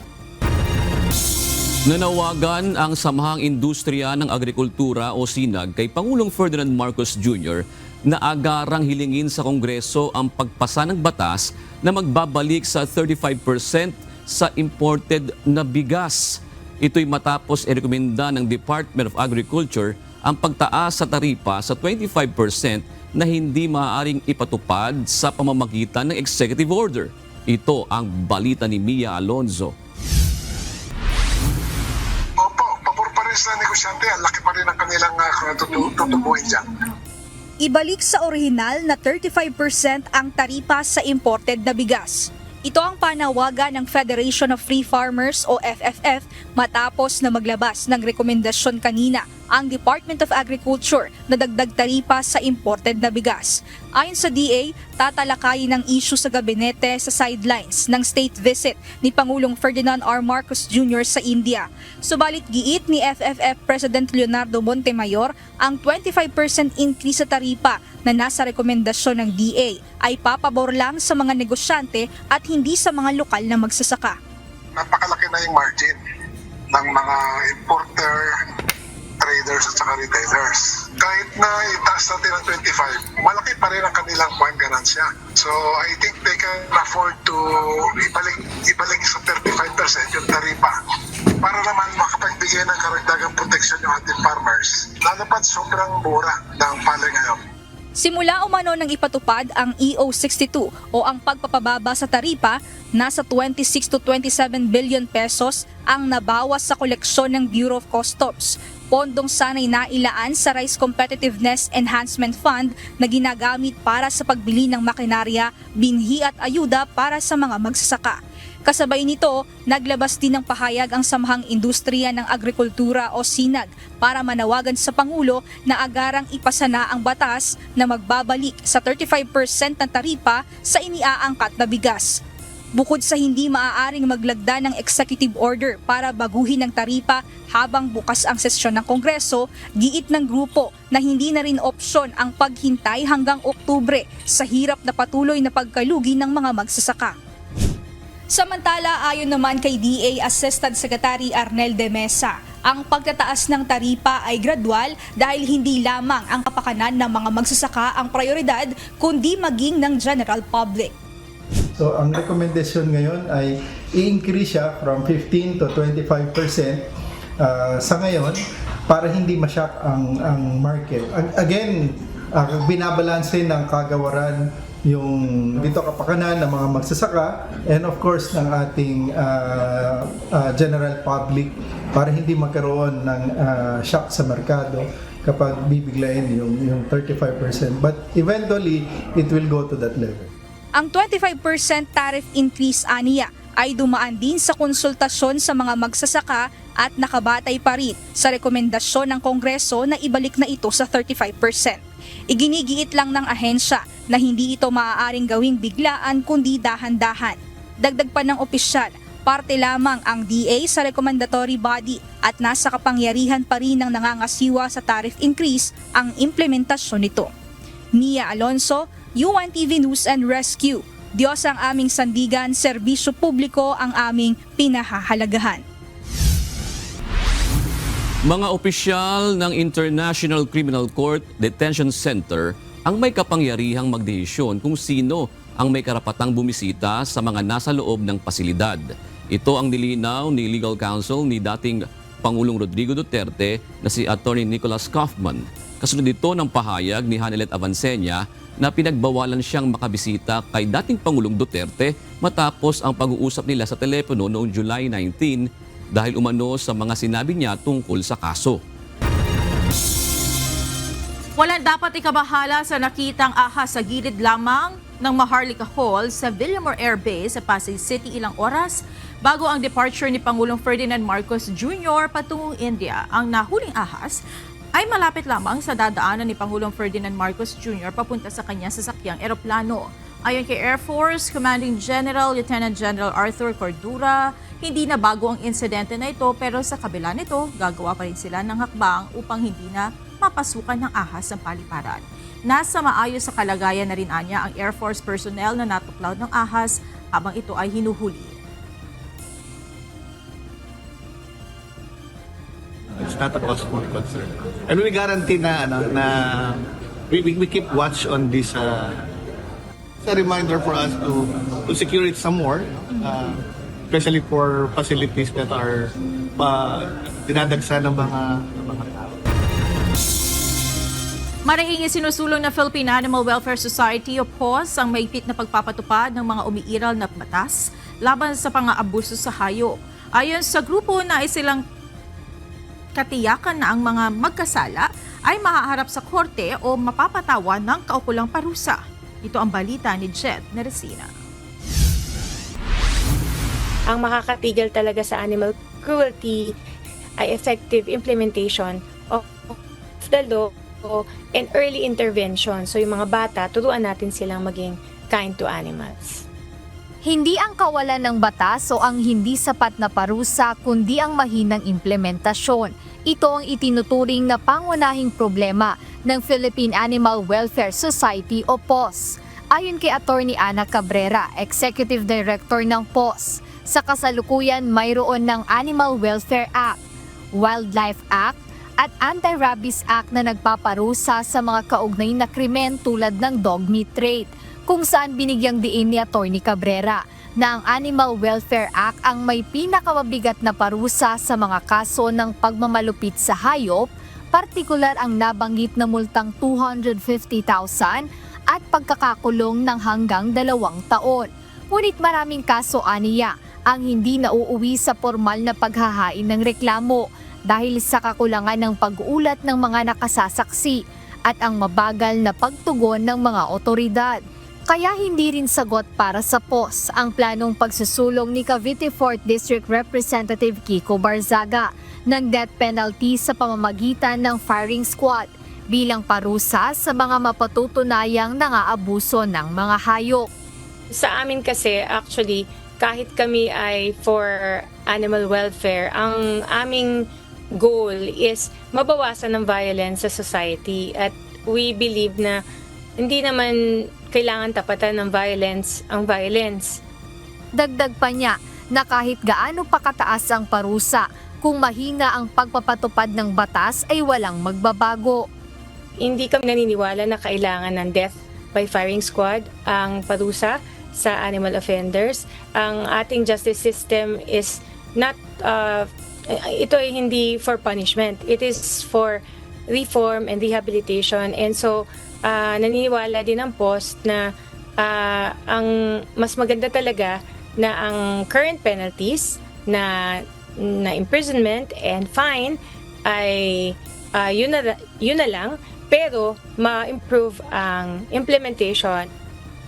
Nanawagan ang Samahang Industriya ng Agrikultura o SINAG kay Pangulong Ferdinand Marcos Jr. na agarang hilingin sa Kongreso ang pagpasa ng batas na magbabalik sa 35% sa imported na bigas. Ito'y matapos irekomenda ng Department of Agriculture ang pagtaas sa taripa sa 25% na hindi maaaring ipatupad sa pamamagitan ng executive order. Ito ang balita ni Mia Alonzo. Opo, pabor pa rin sa negosyante. Ang laki pa rin ang kanilang tutubuhin dyan. Ibalik sa orihinal na 35% ang taripa sa imported na bigas. Ito ang panawagan ng Federation of Free Farmers o FFF matapos na maglabas ng rekomendasyon kanina ang Department of Agriculture na dagdag taripa sa imported na bigas. Ayon sa DA, tatalakayin ang issue sa gabinete sa sidelines ng state visit ni Pangulong Ferdinand R. Marcos Jr. sa India. Subalit giit ni FFF President Leonardo Montemayor, ang 25% increase sa taripa na nasa rekomendasyon ng DA ay papabor lang sa mga negosyante at hindi sa mga lokal na magsasaka. Napakalaki na yung margin ng mga importer, traders at saka retailers. Kahit na itaas natin ang 25, malaki pa rin ang kanilang ganansya. So I think they can afford to ibalik sa 35% yung taripa para naman makapagbigay ng karagdagang proteksyon yung ating farmers. Lalo pat sobrang mura ng palay ngayon. Simula umano nang ipatupad ang EO62 o ang pagpapababa sa taripa, nasa 26 to 27 billion pesos ang nabawas sa koleksyon ng Bureau of Customs. Pondong sanay nailaan sa Rice Competitiveness Enhancement Fund na ginagamit para sa pagbili ng makinarya, binhi at ayuda para sa mga magsasaka. Kasabay nito, naglabas din ng pahayag ang Samahang Industriya ng Agrikultura o SINAG para manawagan sa Pangulo na agarang ipasa na ang batas na magbabalik sa 35% ng taripa sa iniaangkat na bigas. Bukod sa hindi maaaring maglagda ng executive order para baguhin ang taripa habang bukas ang sesyon ng Kongreso, giit ng grupo na hindi na rin opsyon ang paghintay hanggang Oktubre sa hirap na patuloy na pagkalugi ng mga magsasaka. Samantala, ayon naman kay DA Assistant Secretary Arnel de Mesa, ang pagtataas ng taripa ay gradual dahil hindi lamang ang kapakanan ng mga magsasaka ang prioridad kundi maging ng general public. So ang recommendation ngayon ay i-increase siya from 15 to 25% sa ngayon para hindi ma-shock ang market. Again, binabalanse ng kagawaran yung dito kapakanan ng mga magsasaka and of course ng ating general public para hindi magkaroon ng shock sa merkado kapag bibiglayin yung 35%. But eventually, it will go to that level. Ang 25% tariff increase aniya ay dumaan din sa konsultasyon sa mga magsasaka at nakabatay pa rin sa rekomendasyon ng Kongreso na ibalik na ito sa 35%. Iginigiit lang ng ahensya na hindi ito maaaring gawing biglaan kundi dahan-dahan. Dagdag pa ng opisyal, parte lamang ang DA sa recommendatory body at nasa kapangyarihan pa rin ng nangangasiwa sa tariff increase ang implementasyon nito. Mia Alonzo, UNTV News and Rescue. Diyos ang aming sandigan, serbisyo publiko ang aming pinahahalagahan. Mga opisyal ng International Criminal Court Detention Center ang may kapangyarihang magdesisyon kung sino ang may karapatang bumisita sa mga nasa loob ng pasilidad. Ito ang nilinaw ni Legal Counsel ni dating Pangulong Rodrigo Duterte na si Atty. Nicholas Kaufman. Kasunod ito ng pahayag ni Hanelet Avancenia na pinagbawalan siyang makabisita kay dating Pangulong Duterte matapos ang pag-uusap nila sa telepono noong July 19 dahil umano sa mga sinabi niya tungkol sa kaso. Walang dapat ikabahala sa nakitang ahas sa gilid lamang ng Maharlika Hall sa Villamor Air Base sa Pasay City ilang oras bago ang departure ni Pangulong Ferdinand Marcos Jr. patungong India. Ang nahuling ahas ay malapit lamang sa dadaanan ni Pangulong Ferdinand Marcos Jr. papunta sa kanya sasakyang eroplano. Ayon kay Air Force Commanding General Lieutenant General Arthur Cordura, hindi na bago ang insidente na ito pero sa kabila nito, gagawa pa rin sila ng hakbang upang hindi na mapasukan ng ahas ang paliparan. Nasa maayos sa kalagayan na rin anya ang Air Force personnel na natuklaw ng ahas habang ito ay hinuhuli. It's not a cause for concern. And we guarantee na we keep watch on this. It's a reminder for us to secure it some more, especially for facilities that are dinadagsa ng mga tao. Marahing isinusulong na Philippine Animal Welfare Society o PAWS ang mahigpit na pagpapatupad ng mga umiiral na batas laban sa pang-aabuso sa hayop. Ayon sa grupo na silang katiyakan na ang mga magkasala ay mahaharap sa korte o mapapatawan ng kaukulang parusa. Ito ang balita ni Jet Neresina. Ang makakatigil talaga sa animal cruelty ay effective implementation of the law and early intervention. So yung mga bata, turuan natin silang maging kind to animals. Hindi ang kawalan ng batas o ang hindi sapat na parusa kundi ang mahinang implementasyon. Ito ang itinuturing na pangunahing problema ng Philippine Animal Welfare Society o PAWS. Ayon kay Atty. Ana Cabrera, Executive Director ng PAWS, sa kasalukuyan mayroon ng Animal Welfare Act, Wildlife Act, at Anti-Rabies Act na nagpaparusa sa mga kaugnay na krimen tulad ng dog meat trade, kung saan binigyang diin ni Atty. Cabrera na ang Animal Welfare Act ang may pinakamabigat na parusa sa mga kaso ng pagmamalupit sa hayop, partikular ang nabanggit na multang 250,000 at pagkakakulong ng hanggang 2 taon. Ngunit maraming kaso aniya ang hindi nauuwi sa formal na paghahain ng reklamo dahil sa kakulangan ng pag-uulat ng mga nakasasaksi at ang mabagal na pagtugon ng mga otoridad. Kaya hindi rin sagot para sa PAWS ang planong pagsusulong ni Cavite 4th District Representative Kiko Barzaga ng death penalty sa pamamagitan ng firing squad bilang parusa sa mga mapatutunayang nangaabuso ng mga hayop. Sa amin kasi, actually, kahit kami ay for animal welfare, ang aming goal is mabawasan ng violence sa society at we believe na hindi naman kailangan tapatan ng violence ang violence. Dagdag pa niya na kahit gaano pa kataas ang parusa, kung mahina ang pagpapatupad ng batas ay walang magbabago. Hindi kami naniniwala na kailangan ng death by firing squad ang parusa sa animal offenders. Ang ating justice system is not ito ay hindi for punishment. It is for reform and rehabilitation. And so, naniniwala din ang PAWS na ang mas maganda talaga na ang current penalties na imprisonment and fine ay yun na lang, pero ma-improve ang implementation.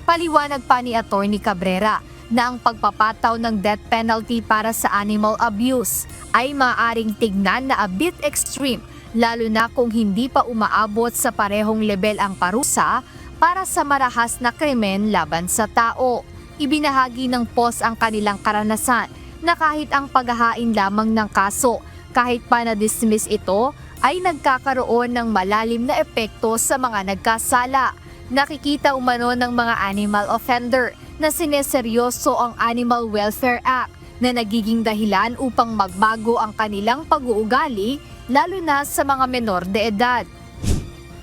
Paliwanag pa ni Atty. Cabrera na ang pagpapataw ng death penalty para sa animal abuse ay maaaring tignan na a bit extreme, lalo na kung hindi pa umaabot sa parehong level ang parusa para sa marahas na krimen laban sa tao. Ibinahagi ng PAWS ang kanilang karanasan na kahit ang paghahain lamang ng kaso, kahit pa na-dismiss ito, ay nagkakaroon ng malalim na epekto sa mga nagkasala. Nakikita umano ng mga animal offender na sineseryoso ang Animal Welfare Act na nagiging dahilan upang magbago ang kanilang pag-uugali, lalo na sa mga menor de edad.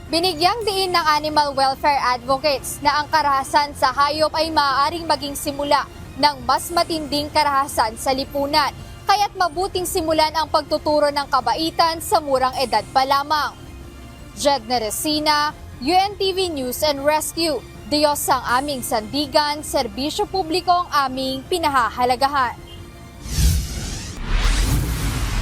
Binigyang diin ng animal welfare advocates na ang karahasan sa hayop ay maaaring maging simula ng mas matinding karahasan sa lipunan, kaya't mabuting simulan ang pagtuturo ng kabaitan sa murang edad pa lamang. Jedna Resina, UNTV News and Rescue. Diyos ang aming sandigan, serbisyo publiko ang aming pinahahalagahan.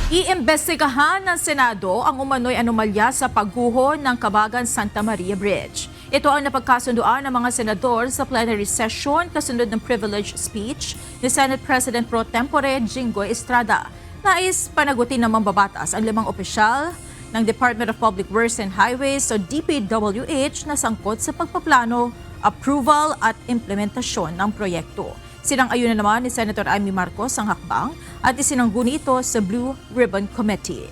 Iimbestigahan ng Senado ang umano'y anomalya sa pagguho ng Kabagan Santa Maria Bridge. Ito ang napagkasunduan ng mga senador sa plenary session kasunod ng privilege speech ni Senate President Pro Tempore Jinggoy Estrada. Nais panagutin ng mambabatas ang 5 opisyal ng Department of Public Works and Highways o DPWH na sangkot sa pagpaplano, approval at implementasyon ng proyekto. Sinang-ayunan naman ni Senator Amy Marcos ang hakbang at isinangguni ito sa Blue Ribbon Committee.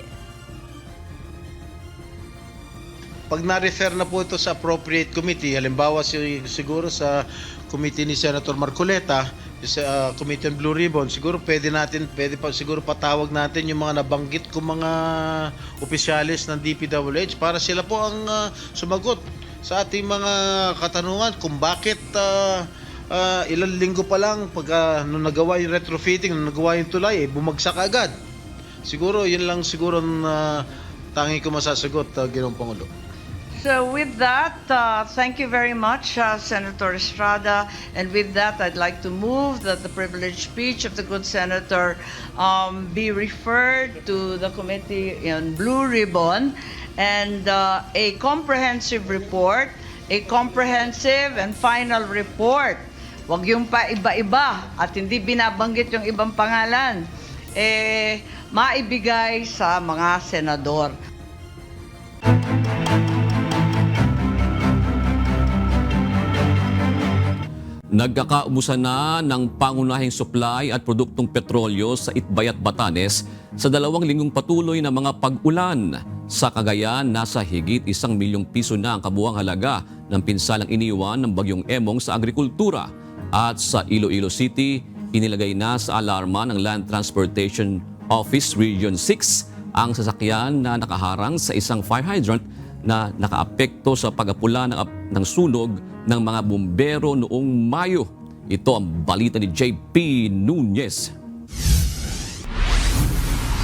Pag na-refer na po ito sa appropriate committee, halimbawa siguro sa committee ni Senator Marcoleta, sa committee on Blue Ribbon, siguro pwede pa siguro patawag natin yung mga nabanggit kong mga opisyalis ng DPWH para sila po ang sumagot sa ating mga katanungan kung bakit ilang linggo pa lang pag nung nagawa yung retrofitting, nung nagawa yung tulay, bumagsak agad. Siguro yun lang siguro tangi ko masasagot, Ginoong Pangulo. So with that, thank you very much, Senator Estrada. And with that, I'd like to move that the privileged speech of the good senator be referred to the Committee on Blue Ribbon and a comprehensive report, a comprehensive and final report. Huwag yung pa iba-iba at hindi binabanggit yung ibang pangalan. Maibigay sa mga senador. Nagkakaubusan na ng pangunahing supply at produktong petrolyo sa Itbayat, Batanes sa 2 linggong patuloy na mga pag-ulan. Sa Cagayan, nasa higit 1 milyong piso na ang kabuuang halaga ng pinsalang iniwan ng Bagyong Emong sa agrikultura. At sa Iloilo City, inilagay na sa alarma ng Land Transportation Office Region 6 ang sasakyan na nakaharang sa isang fire hydrant na nakaapekto sa pag-apula ng sunog ng mga bumbero noong Mayo. Ito ang balita ni JP Nunez.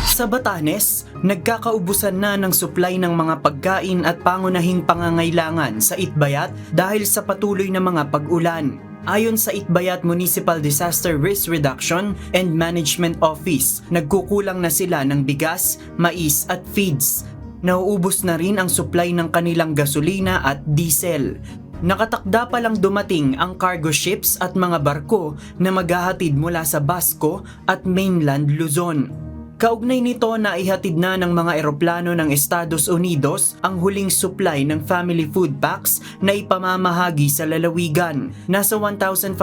Sa Batanes, nagkakaubusan na ng supply ng mga pagkain at pangunahing pangangailangan sa Itbayat dahil sa patuloy na mga pag-ulan. Ayon sa Itbayat Municipal Disaster Risk Reduction and Management Office, nagkukulang na sila ng bigas, mais at feeds. Nauubos na rin ang supply ng kanilang gasolina at diesel. Nakatakda pa lang dumating ang cargo ships at mga barko na maghahatid mula sa Basco at mainland Luzon. Kaugnay nito na ihatid na ng mga eroplano ng Estados Unidos ang huling supply ng family food packs na ipamamahagi sa lalawigan. Nasa 1,500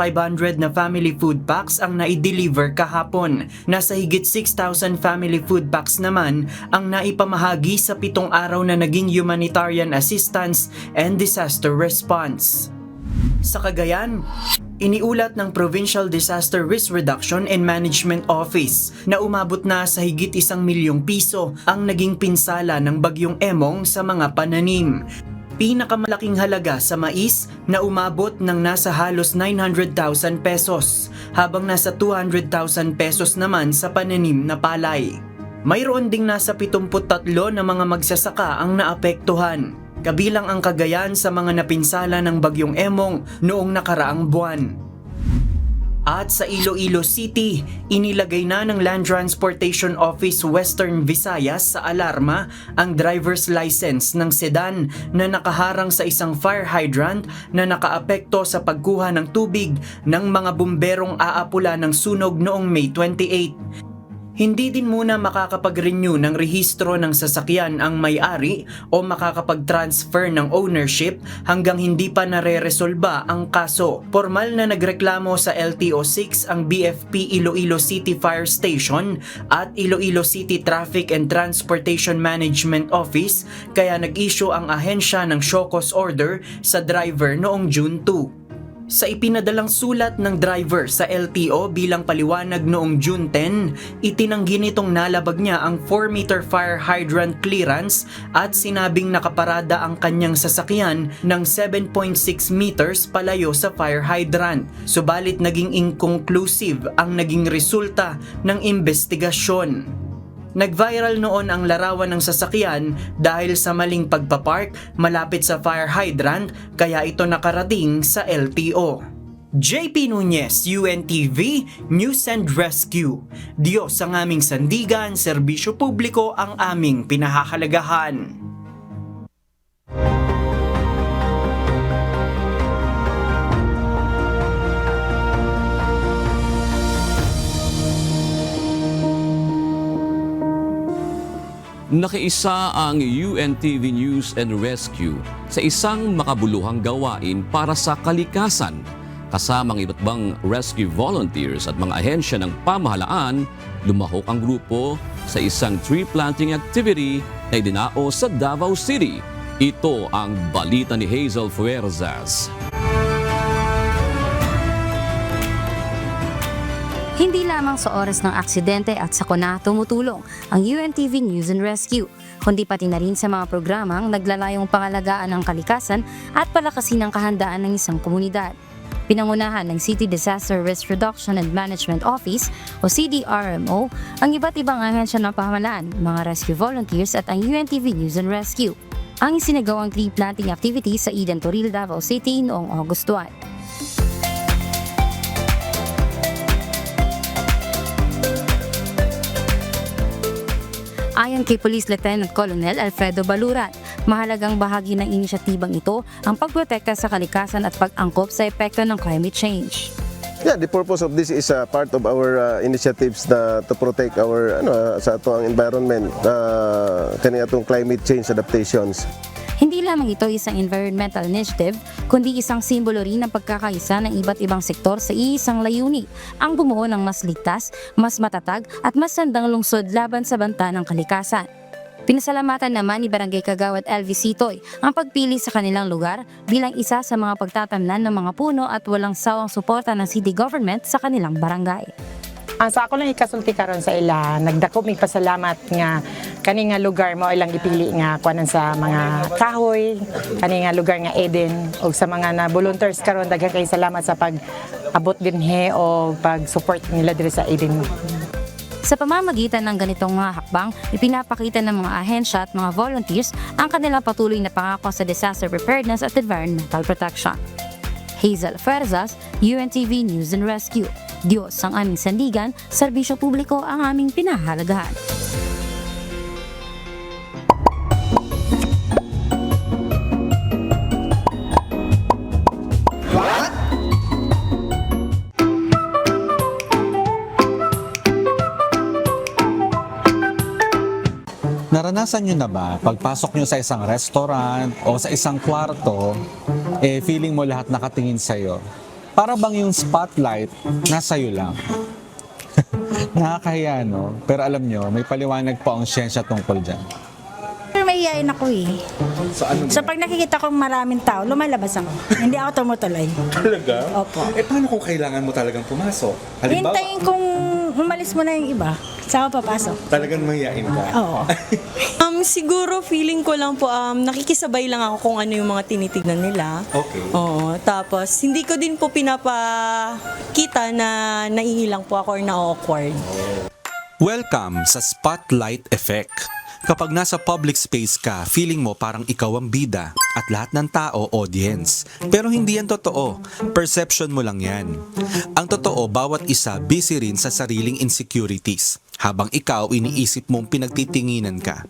na family food packs ang naideliver kahapon. Nasa higit 6,000 family food packs naman ang naipamahagi sa 7 araw na naging humanitarian assistance and disaster response. Sa Cagayan, iniulat ng Provincial Disaster Risk Reduction and Management Office na umabot na sa higit 1 milyong piso ang naging pinsala ng Bagyong Emong sa mga pananim. Pinakamalaking halaga sa mais na umabot ng nasa halos 900,000 pesos, habang nasa 200,000 pesos naman sa pananim na palay. Mayroon ding nasa 73 na mga magsasaka ang naapektuhan, kabilang ang Cagayan sa mga napinsala ng Bagyong Emong noong nakaraang buwan. At sa Iloilo City, inilagay na ng Land Transportation Office Western Visayas sa alarma ang driver's license ng sedan na nakaharang sa isang fire hydrant na nakaapekto sa pagkuha ng tubig ng mga bumberong aapula ng sunog noong May 28. Hindi din muna makakapag-renew ng rehistro ng sasakyan ang may-ari o makakapag-transfer ng ownership hanggang hindi pa nare-resolba ang kaso. Formal na nagreklamo sa LTO-6 ang BFP Iloilo City Fire Station at Iloilo City Traffic and Transportation Management Office, kaya nag-issue ang ahensya ng show cause order sa driver noong June 2. Sa ipinadalang sulat ng driver sa LTO bilang paliwanag noong June 10, itinanggi nitong nalabag niya ang 4-meter fire hydrant clearance at sinabing nakaparada ang kanyang sasakyan ng 7.6 meters palayo sa fire hydrant. Subalit naging inconclusive ang naging resulta ng investigasyon. Nag-viral noon ang larawan ng sasakyan dahil sa maling pagpapark malapit sa fire hydrant kaya ito nakarating sa LTO. JP Nunez, UNTV, News and Rescue. Diyos ang aming sandigan, serbisyo publiko ang aming pinahahalagahan. Nakiisa ang UNTV News and Rescue sa isang makabuluhang gawain para sa kalikasan. Kasamang iba't bang rescue volunteers at mga ahensya ng pamahalaan, lumahok ang grupo sa isang tree planting activity na idinao sa Davao City. Ito ang balita ni Hazel Fuerzas. Hindi lamang sa oras ng aksidente at sakuna tumutulong ang UNTV News and Rescue, kundi pati na rin sa mga programang naglalayong pangalagaan ng kalikasan at palakasin ang kahandaan ng isang komunidad. Pinangunahan ng City Disaster Risk Reduction and Management Office o CDRMO ang iba't ibang ahensya ng pamahalaan, mga rescue volunteers at ang UNTV News and Rescue. Ang isinagawang tree planting activity sa Eden Toril, Davao City noong August 1. Ayon kay Police Lieutenant Colonel Alfredo Baluran, mahalagang bahagi ng inisyatibang ito ang pagprotekta sa kalikasan at pag-angkop sa epekto ng climate change. Yeah, the purpose of this is part of our initiatives to protect our sa ato ang environment, kani atong climate change adaptations. Hindi lamang ito isang environmental initiative, kundi isang simbolo rin ng pagkakaisa ng iba't ibang sektor sa iisang layunin, ang bumuo ng mas ligtas, mas matatag at mas sandang lungsod laban sa banta ng kalikasan. Pinasalamatan naman ni Barangay Kagawad LV Sitoy ang pagpili sa kanilang lugar bilang isa sa mga pagtatamnan ng mga puno at walang sawang suporta ng city government sa kanilang barangay. Sa ako lang ikasulti karon sa ila, nagdako mig pasalamat nga kani nga lugar mo ilang ipili nga kuanan sa mga kahoy, kani nga lugar nga Eden o sa mga na volunteers karon daghang kay salamat sa pag-abot dinhi o pag-support nila diri sa Eden. Sa pamamagitan ng ganitong mga hakbang, ipinapakita ng mga ahensya at mga volunteers ang kanilang patuloy na pangako sa disaster preparedness at environmental protection. Hazel Fuerzas, UNTV News and Rescue. Diyos ang aming sandigan, serbisyo publiko ang aming pinahalagahan. Naranasan nyo na ba, pagpasok nyo sa isang restaurant o sa isang kwarto, feeling mo lahat nakatingin sa'yo? Para bang yung spotlight nasa iyo lang? Nakakahiya, no? Pero alam nyo, may paliwanag po ang siyensya tungkol dyan. Pero mahihayin ako eh. So pag nakikita kong maraming tao, lumalabas ako. Hindi ako tumutuloy. Talaga? Opo. Paano kung kailangan mo talagang pumasok? Hintayin kung umalis mo na yung iba, saka papasok. Talagang mahihain ka? Oo. Siguro feeling ko lang po, nakikisabay lang ako kung ano yung mga tinitignan nila. Okay. Oo. Tapos, hindi ko din po pinapakita na naiilang po ako or na-awkward. Welcome sa Spotlight Effect. Kapag nasa public space ka, feeling mo parang ikaw ang bida at lahat ng tao audience. Pero hindi yan totoo. Perception mo lang yan. Ang totoo, bawat isa busy rin sa sariling insecurities. Habang ikaw, iniisip mong pinagtitinginan ka.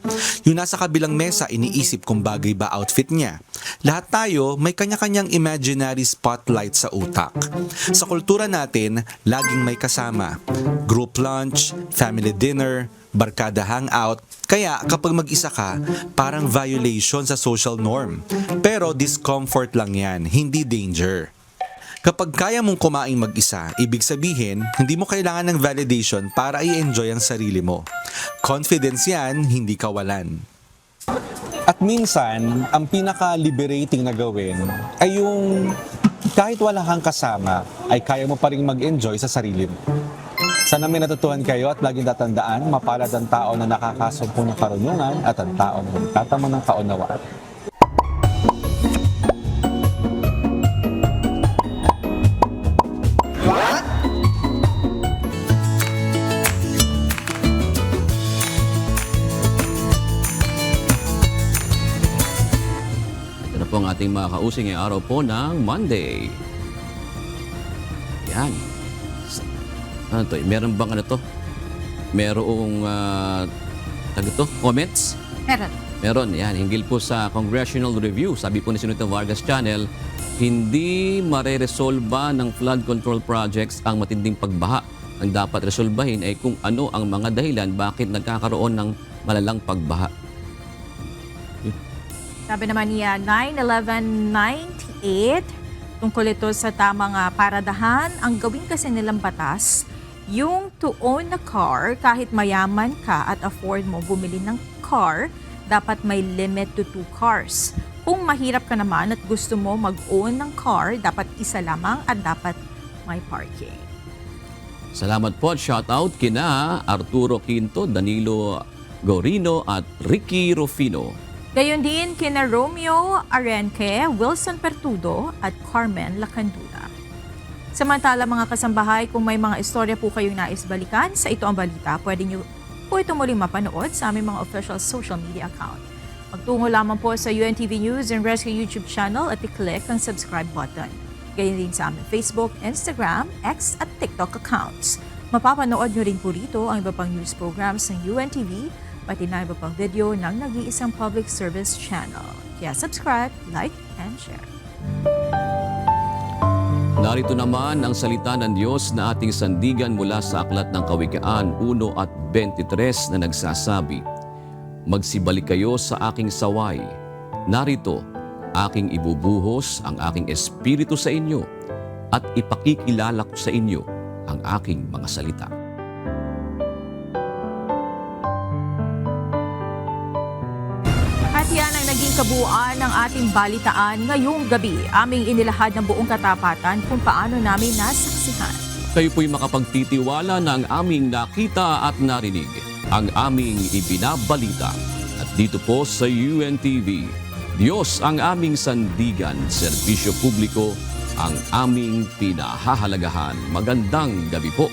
Yung nasa kabilang mesa, iniisip kung bagay ba outfit niya. Lahat tayo may kanya-kanyang imaginary spotlight sa utak. Sa kultura natin, laging may kasama. Group lunch, family dinner, barkada hangout. Kaya kapag mag-isa ka, parang violation sa social norm. Pero discomfort lang yan, hindi danger. Kapag kaya mong kumain mag-isa, ibig sabihin, hindi mo kailangan ng validation para i-enjoy ang sarili mo. Confidence yan, hindi kawalan. At minsan, ang pinaka-liberating na gawin ay yung kahit wala kang kasama, ay kaya mo pa rin mag-enjoy sa sarili mo. Sana may natutuhan kayo at laging tatandaan, mapalad ang tao na nakakasumpo ng karunungan at ang tao na nagtatamo ng kaunawaan. Ito na po ang ating mga kausing ngayong araw po ng Monday. Yan. Ano to? Meron bang ano to? Merong comments? Meron. Yan. Hinggil po sa congressional review. Sabi po ni Senator Vargas Channel, hindi mareresolba ng flood control projects ang matinding pagbaha. Ang dapat resolbahin ay kung ano ang mga dahilan bakit nagkakaroon ng malalang pagbaha. Sabi naman niya, 9/11/98, tungkol ito sa tamang paradahan, ang gawin kasi nilang batas, yung to own a car, kahit mayaman ka at afford mo bumili ng car, dapat may limit to 2 cars. Kung mahirap ka naman at gusto mo mag-own ng car, dapat isa lamang at dapat may parking. Salamat po at shoutout kina Arturo Quinto, Danilo Gorino at Ricky Rufino. Gayon din kina Romeo Arenque, Wilson Pertudo at Carmen Lacandula. Samantala mga kasambahay, kung may mga istorya po kayong nais balikan sa Ito ang Balita, pwede nyo po ito muling mapanood sa aming mga official social media account. Magtungo lamang po sa UNTV News and Rescue YouTube channel at i-click ang subscribe button. Gayon din sa aming Facebook, Instagram, X at TikTok accounts. Mapapanood nyo rin po rito ang iba pang news programs ng UNTV, pati na iba pang video ng nag-iisang public service channel. Kaya subscribe, like, and share. Narito naman ang salita ng Diyos na ating sandigan mula sa Aklat ng Kawikaan 1 at 23 na nagsasabi, "Magsibalik kayo sa aking saway. Narito, aking ibubuhos ang aking espiritu sa inyo at ipakikilala ko sa inyo ang aking mga salita." At yan ang naging kabuuan ng ating balitaan ngayong gabi. Aming inilahad ng buong katapatan kung paano namin nasaksihan. Kayo po'y makapagtitiwala ng aming nakita at narinig, ang aming ibinabalita. At dito po sa UNTV, Diyos ang aming sandigan, serbisyo publiko ang aming pinahahalagahan. Magandang gabi po.